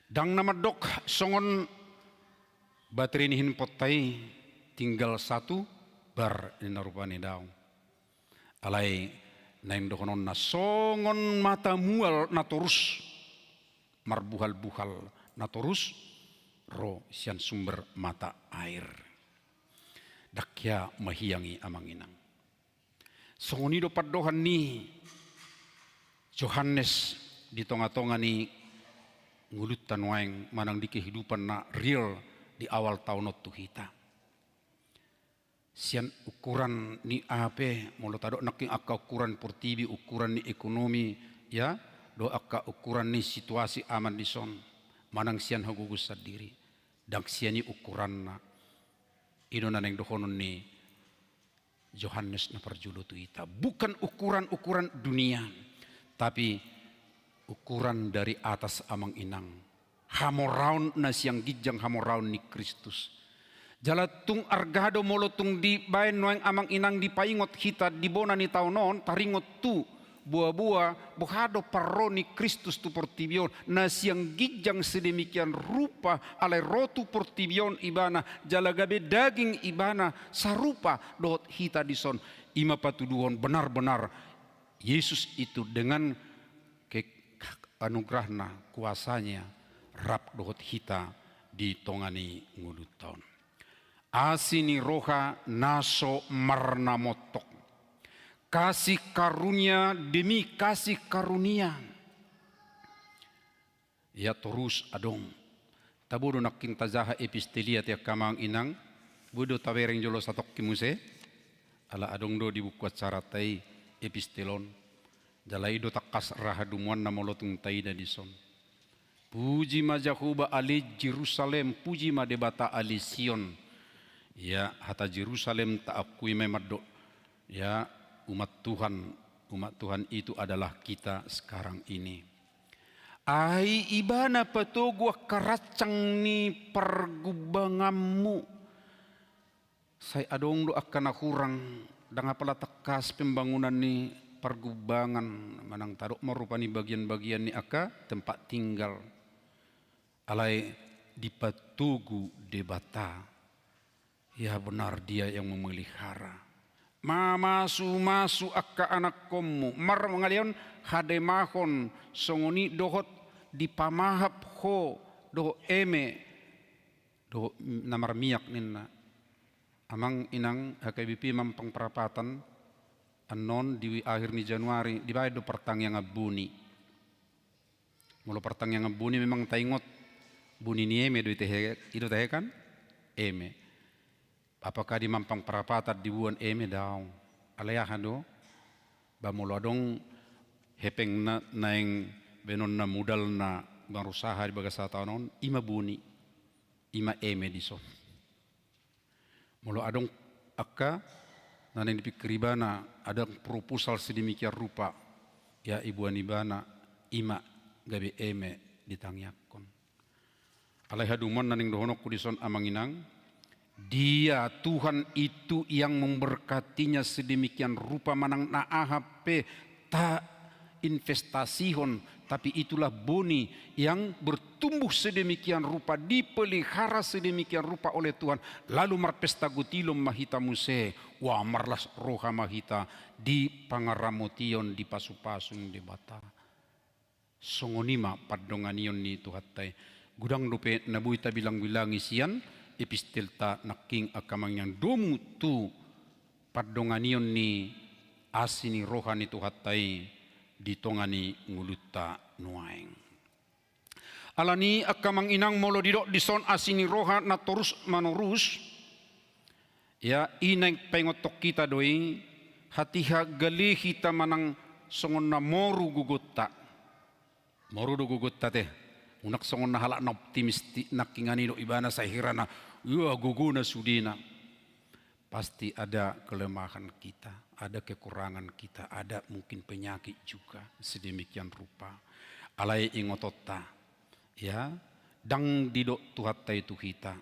Speaker 4: dang namadok songon baterai nihin potai tinggal satu bar dinarupani daung alai nain dokonon na songon mata mual naturus marbuhal-buhal naturus ro sian sumber mata air dakya mahiyangi amang inang songoni do padohan ni Yohanes di tonga-tonga ni ngulutan waeng manang di kehidupan na real di awal tahun tu kita sian ukuran ni ape molo tado naking akka ukuran portibi ukuran ni ekonomi ya do akka ukuran ni situasi aman di son manang sian hagugus sadiri dak siani ukuran na ino naneng dohonon ni Yohanes na parjulo tu ita bukan ukuran dunia tapi ukuran dari atas amang inang hamoraun na siang gijang hamoraun ni Kristus jalatung argado molotung di bayan noeng amang inang di paingot kita di bona ni taunon taringot tu buah-buah bohado parro ni Kristus tu portibion na siang gijang sedemikian rupa alai rotu portibion ibana jalagabe daging ibana sarupa dot hita dison ima patuduhon benar-benar Yesus itu dengan anugerahna kuasanya rap dot hita di tongani nguluton asini roha naso marnamotok kasih karunia demi kasih karunia ya terus adong tabodo naking tazaha epistelia tiak kamang inang budo tabereng jolo satok kimuse ala adong do di buku acara tai epistelon jalai do takas rahadumuan namolotung taida dison puji majahuba ali Jerusalem puji madebata ali Sion ya hata Jerusalem tak akui memadok ya umat Tuhan itu adalah kita sekarang ini. Ai ibana petogua karacang ni pergubanganmu. Saya adong do akan kurang dang apala tekas pembangunan ni pergubangan manang taruk merupani bagian-bagian ni aka tempat tinggal. Alai dipatugu debata. Ya benar dia yang memelihara. Masu akka anak komu mar mangalion hademahon songoni dohot di pamahap ho do eme do namar miyak ninna amang inang HKBP mampang perapatan anon di akhir ni Januari di bayar do pertang yang abuni mula pertang yang abuni memang taingot buni ni eme do itu teh kan eme apakah di mampang perapatan di buan eme daw alayahan do ba mula dong hepeng na naeng benon na modal na berusaha di bagasa tahun ima buni ima eme di so mula adong akka naneng dipikiribana ada proposal sedemikian rupa ya ibu anibana ima gabe eme ditangyakon alai haduman naneng dohonok kudison amanginang dia Tuhan itu yang memberkatinya sedemikian rupa manang naahape tak investasiun tapi itulah boni yang bertumbuh sedemikian rupa dipelihara sedemikian rupa oleh Tuhan lalu marpesta gutilom mahita muse wa marlas roha mahita di pangaramotion di pasu-pasung di bata songonima padonganion ni tuhatai gudang dupe nabuita bilang-bilang isian epistelta naking akamang yang domu tu padonganion ni asini roha ni tuhatai ditongani nguluta nuaeng alani akamang inang molo didok dison asini roha na terus manurus ya ineng pengotok kita doi hatiha gali kita manang songon na moru gugutta moru do gugutta teh unak songon na halak na optimisti nakingani do ibana sahirana guguna sudina pasti ada kelemahan kita, ada kekurangan kita, ada mungkin penyakit juga sedemikian rupa. Alai ingotota, ya, dang didok tuhatta itu kita,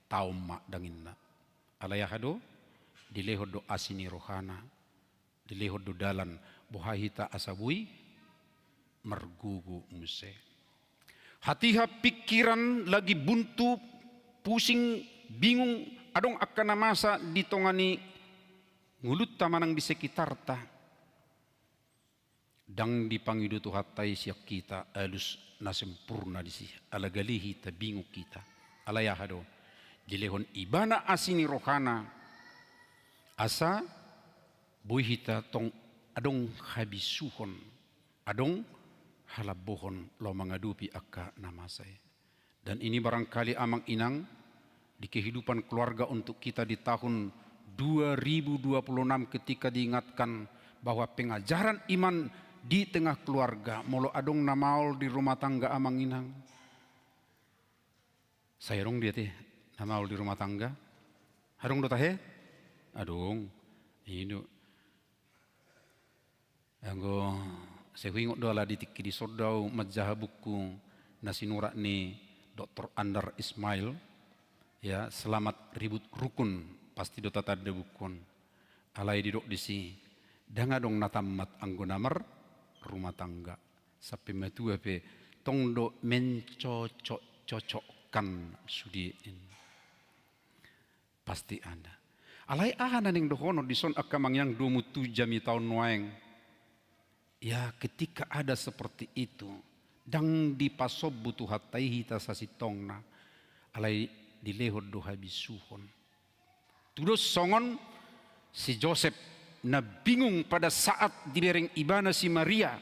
Speaker 4: tauma danginna. Alai hado, dilehod do asini rohana, dilehod do dalan, bohahita asabui, mergugu muse. Hatiha pikiran lagi buntu, pusing, bingung, adong akan masa ditongani ngulut tamanang di sekitar ta dang dipangidu tu hatai siak kita alus na sempurna di si ala galihi ta bingung kita ala yahado jelehon ibana asini rohana asa buihita tong adong habisuhon adong halabohon lo mangadupi akka namasay dan ini barangkali amang inang di kehidupan keluarga untuk kita di tahun 2026 ketika diingatkan bahwa pengajaran iman di tengah keluarga molo adong namaol di rumah tangga amang inang saya rong dia teh namaol di rumah tangga harong do tahe adong ini anggo saya ingok do ala ditiki di sodau majahabuku nasinura ni Dr. Andar Ismail ya selamat ribut rukun pasti do tata de bukon alai didok disi danga dong natamat anggo namar rumah tangga sapi metu pe tong do mencocokkan sudiin pasti ada alai ahana ning dohono dison akamang yang 27 jami tahun nuaeng ya ketika ada seperti itu dang dipasob butuh hataihi tasasitongna alai dilehod do habisuhon. Tudos songon si Joseph na bingung pada saat dibereng ibana si Maria.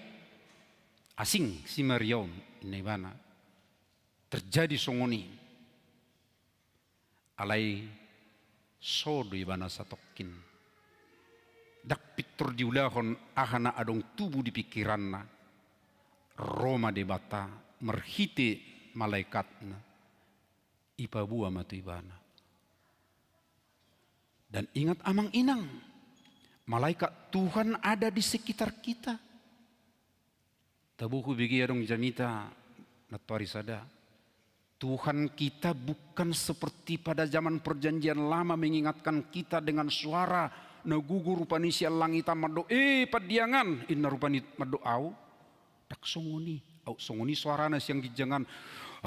Speaker 4: Asing si Mariaon ibana. Terjadi songoni. Alai sodo ibana satokin. Dak pitur diulahon ahana adong tubuh di pikiranna. Roma debata merhite malaikatna. Ipa buah matu ibana. Dan ingat amang inang, malaikat Tuhan ada di sekitar kita. Tabuhu bigi adong jamita natwari sada. Tuhan kita bukan seperti pada zaman perjanjian lama mengingatkan kita dengan suara nagugu rupani sial langita mado padiangan inna rupani mado au tak songoni au songoni suarana siang gijangan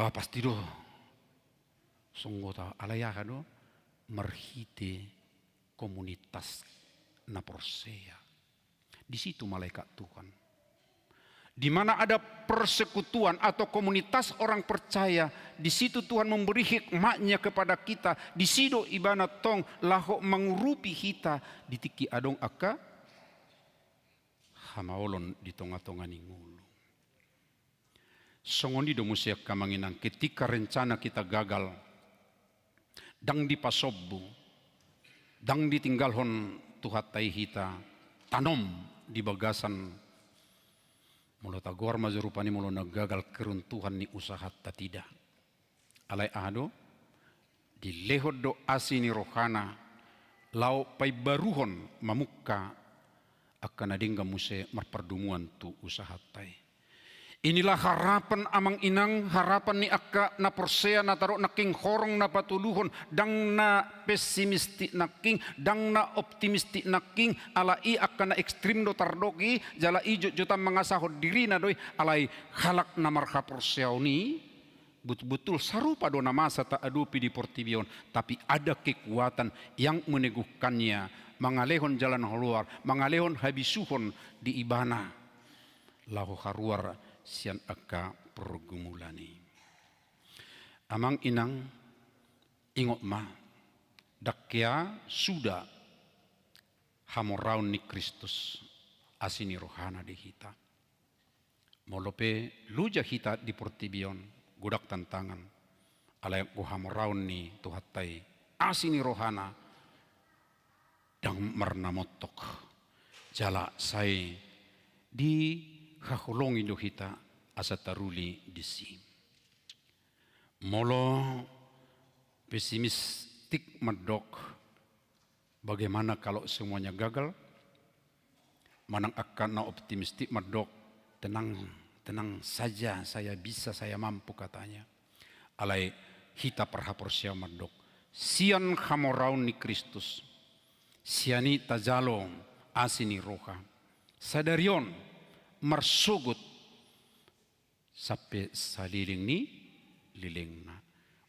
Speaker 4: pasti do songgota alayah do merhite komunitas na Porsea. Di situ malaikat Tuhan. Di mana ada persekutuan atau komunitas orang percaya, di situ Tuhan memberi hikmatnya kepada kita. Di situ ibana tong lahok mengurupi kita di tiki adong aka hamaolon di tonga-tonga ningulu. Songoni do musia kamanginang ketika rencana kita gagal, dang dipasobbu, dang ditinggalhon tuhatai hita, tanom di bagasan mulo tagor mazurupani mulo nagagal keruntuhan ni usaha ta tidak. Alai ado di lehod do asini rohana lau pai baruhon mamukka akan adingga muse marperdumuan tu usaha tai. Inilah harapan amang inang, harapan ni akka na persea na taro na king horong na patuluhon, dang na pesimistik na king, dang na optimistik na king, alai akka na ekstrim do tardoki, jala ijo juta mangasahod diri na doy, alai halak na marha persea ni, betul-betul sarupa do na masa ta adupi di Portibion, tapi ada kekuatan yang meneguhkannya, mangalehon jalan keluar, mangalehon habisuhon di ibana, lahu haruar sian aka pergumulani. Amang inang ingot ma dakya sudah hamoraun ni Kristus asini rohana di hita. Molope luja hita di Portibion gudak tantangan alayak ko hamoraun ni tuhatai asini rohana dang marnamotok jala sai di hahulongi do hita asa taruli disi. Molo pesimistik medok, bagaimana kalau semuanya gagal? Manang akan na optimistik medok, tenang saja, saya bisa, saya mampu katanya. Alai hita perhapor sia medok. Sian hamoraun ni Kristus, siani tajalo asini roha. Sadarion marsugut sampai saliling ni lilingna.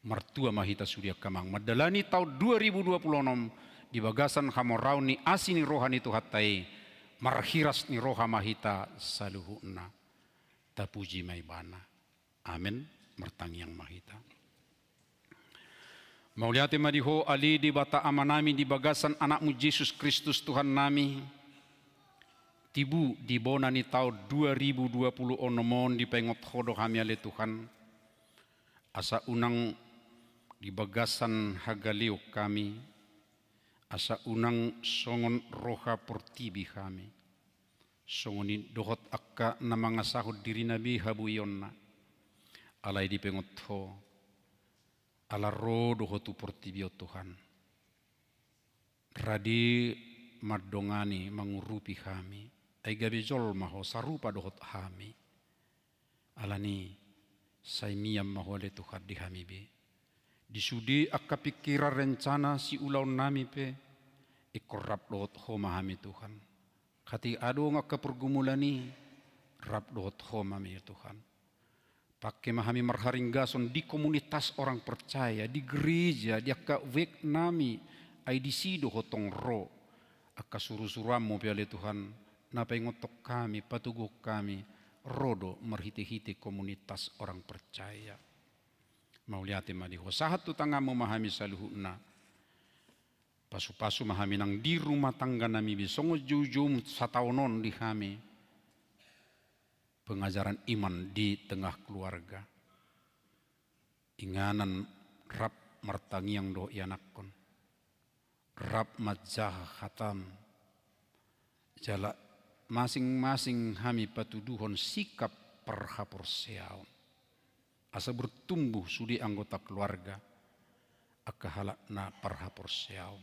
Speaker 4: Martua mahita sudia kamang madalani tahun 2026 di bagasan hamoraun ni asini rohani tuhatai marhiras ni roha mahita saluhuna tapuji maibana. Amin. Mertangiang mahita. Mauliate madiho ali di bata amanami di bagasan anakmu Yesus Kristus Tuhan nami. Tibu di bona ni tahun 2020 onomon di pengot hodo kami ale Tuhan. Asa unang di bagasan hagaliuk kami. Asa unang songon roha portibi kami. Songoni dohot akka na mga sahod diri nabi habuyon na. Alay di pengot ho. Alaro dohotu portibio Tuhan. Radi mardongani mangurupi kami. Ay gabi jol maho sarupa dohot hami. Alani say miyam maho le Tuhan di hami be. Disudi akka pikira rencana si ulaw nami pe. Ikorap dohot ho mahami Tuhan. Kati ado nga pergumulani rap dohot ho mami Tuhan. Pakai mahami marharinggason di komunitas orang percaya, di gereja, di akka wek nami. Ay disido hotong ro. Akka suru-suramu piale Tuhan. Napai ngotok kami, patuguk kami, rodo merhiti-hiti komunitas orang percaya. Mauliate madiho, sahat tu tangamu mahami saluhuna. Pasu-pasu mahami nang di rumah tangga nami bisongo jujum sataunon di kami. Pengajaran iman di tengah keluarga. Inganan rap martangiang do ianakon. Rap majah khatam. Jala masing-masing kami patuduhon sikap perhapor seaon. Asa bertumbuh sudi anggota keluarga. Akahalak na perhapor seaon.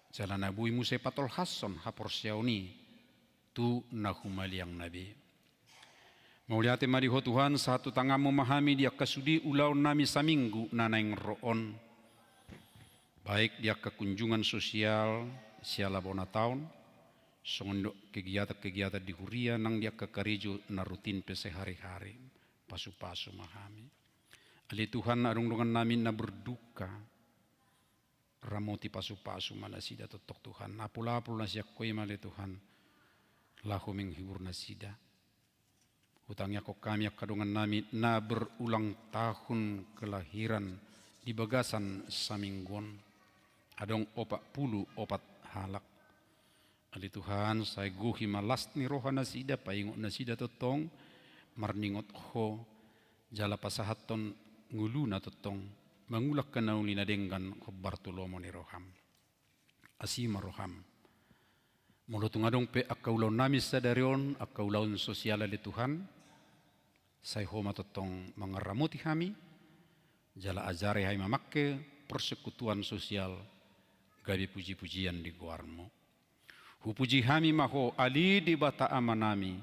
Speaker 4: Jalan abui musai patol hason hapor seaoni. Tu nahumaliang nabi. Mauliate mariho Tuhan satu tangamu memahami dia kesudi ulau nami saminggu nanaing roon. Baik dia kekunjungan sosial siala bona tahun. Songondok kegiatan-kegiatan di huria nang dia kekarejo na rutin pe sehari-hari pasu-pasu mahami. Ali Tuhan adung-dungan namin na berduka ramoti pasu-pasu malasida totok Tuhan. Apul-apul na siya koy mali Tuhan lahu menghibur nasida. Hutangnya ko kami kadungan nami na berulang tahun kelahiran di bagasan Saminggon. Adong 44 halak. Ali Tuhan saya guhi malas ni rohana sida paingot na sida totong marningot ho jala pasahaton ngulu na totong mangulak kanauli na denggan ko Bartolomo ni roham. Asima roham. Mulutung adong pe akaulaw namis sa darion akaulaw sosial ali Tuhan. Saya homa totong mangaramuti kami, jala ajari hai mamakke persekutuan sosial gabi puji-pujian di guarmu. Hupuji kami maho ali di bata amanami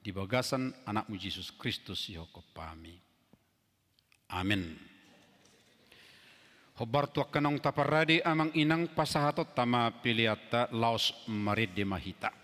Speaker 4: di bagasan anakmu Yesus Kristus yoko pami. Amin. Hobar tuak kanong taparadi amang inang pasahatot tama piliata laos marid di mahita.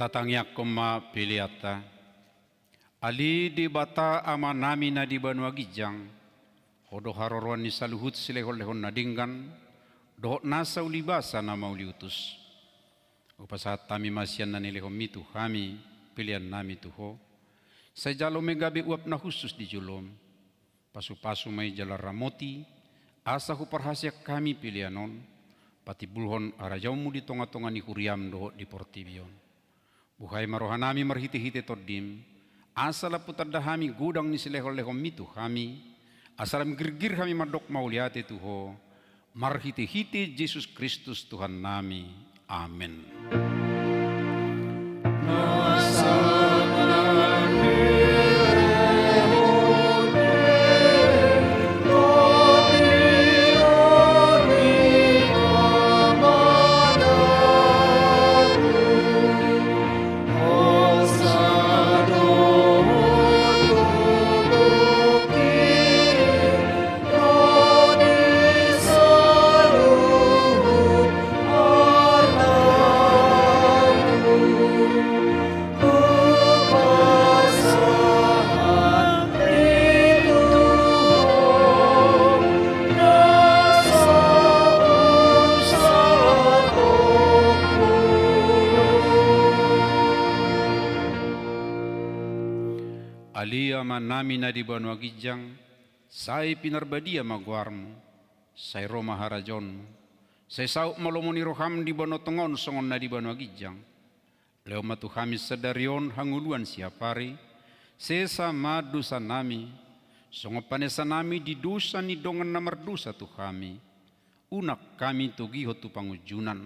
Speaker 4: Tatangyak koma piliata. Ali di bata ama nami na di banua gijang. Hodo haroroan ni saluhut silehon-lehon nadinggan. Dohot nasa ulibasa na mauliutus. Upasat tami masyan na nilehom mitu kami pilihan nami tuho. Sa jalo megabe uap na khusus di julom. Pasu-pasu may jala ramoti. Asa huparhasyak kami pilihanon. Pati bulhon arajawmu di tonga-tonga ni huriam dohot di portibion. Buhay marohanami marhiti-hiti todim. Asala putadahami gudang ni silehol-lehom mitu kami. Asalam girgir kami madok mauliate tuho. Marhiti-hiti Yesus Kristus Tuhan nami. Amin. Alia manami na di banua gijang, say pinarbadia magwarmu, say Roma harajon, say sauk malomoni roham di bano tongon songon na di banua gijang, leo matu kami sedarion hanguluan siapari, sesa madusa nami, songo panesa nami di dosa ni dongan na mardusa tu kami, unak kami tugiho tu pangujunan,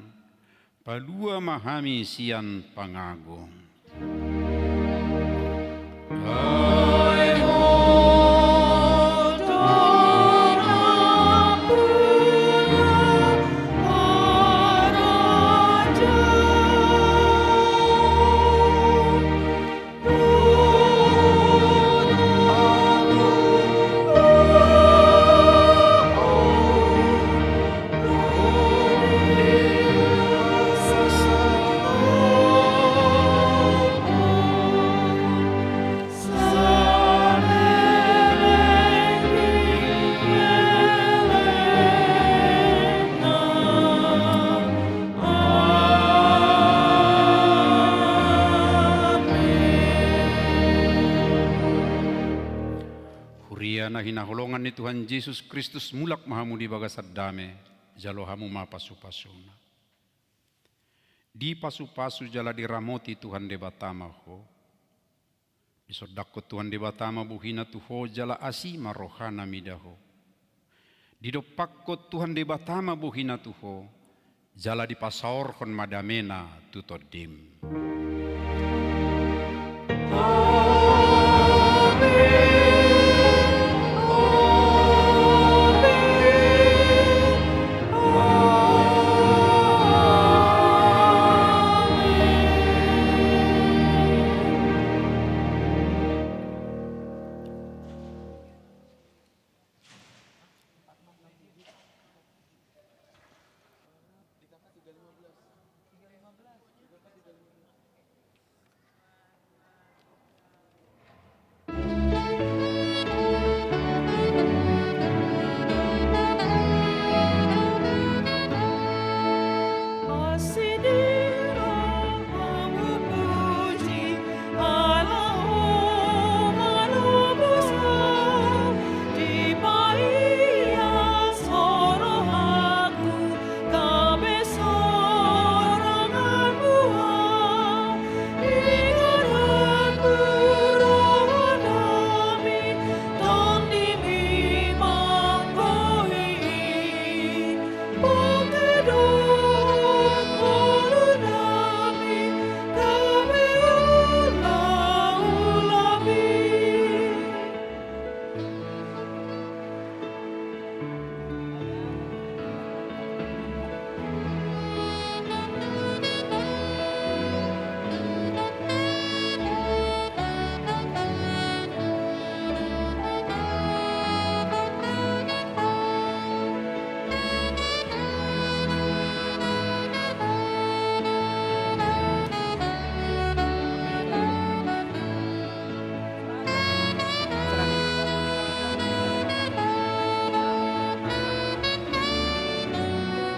Speaker 4: palua mahami sian pangagong. Na hinaholongan ni Tuhan Yesus Kristus mulak mahamu di bagasad dame, jalo hamu mapasu-pasuna. Di pasu-pasu jala diramoti Tuhan de batama ho. Isodakko Tuhan de batama buhina tuho jala asima rohana midaho. Didopakko Tuhan de batama buhina tuho, jala dipasaor kon madamena tutodim.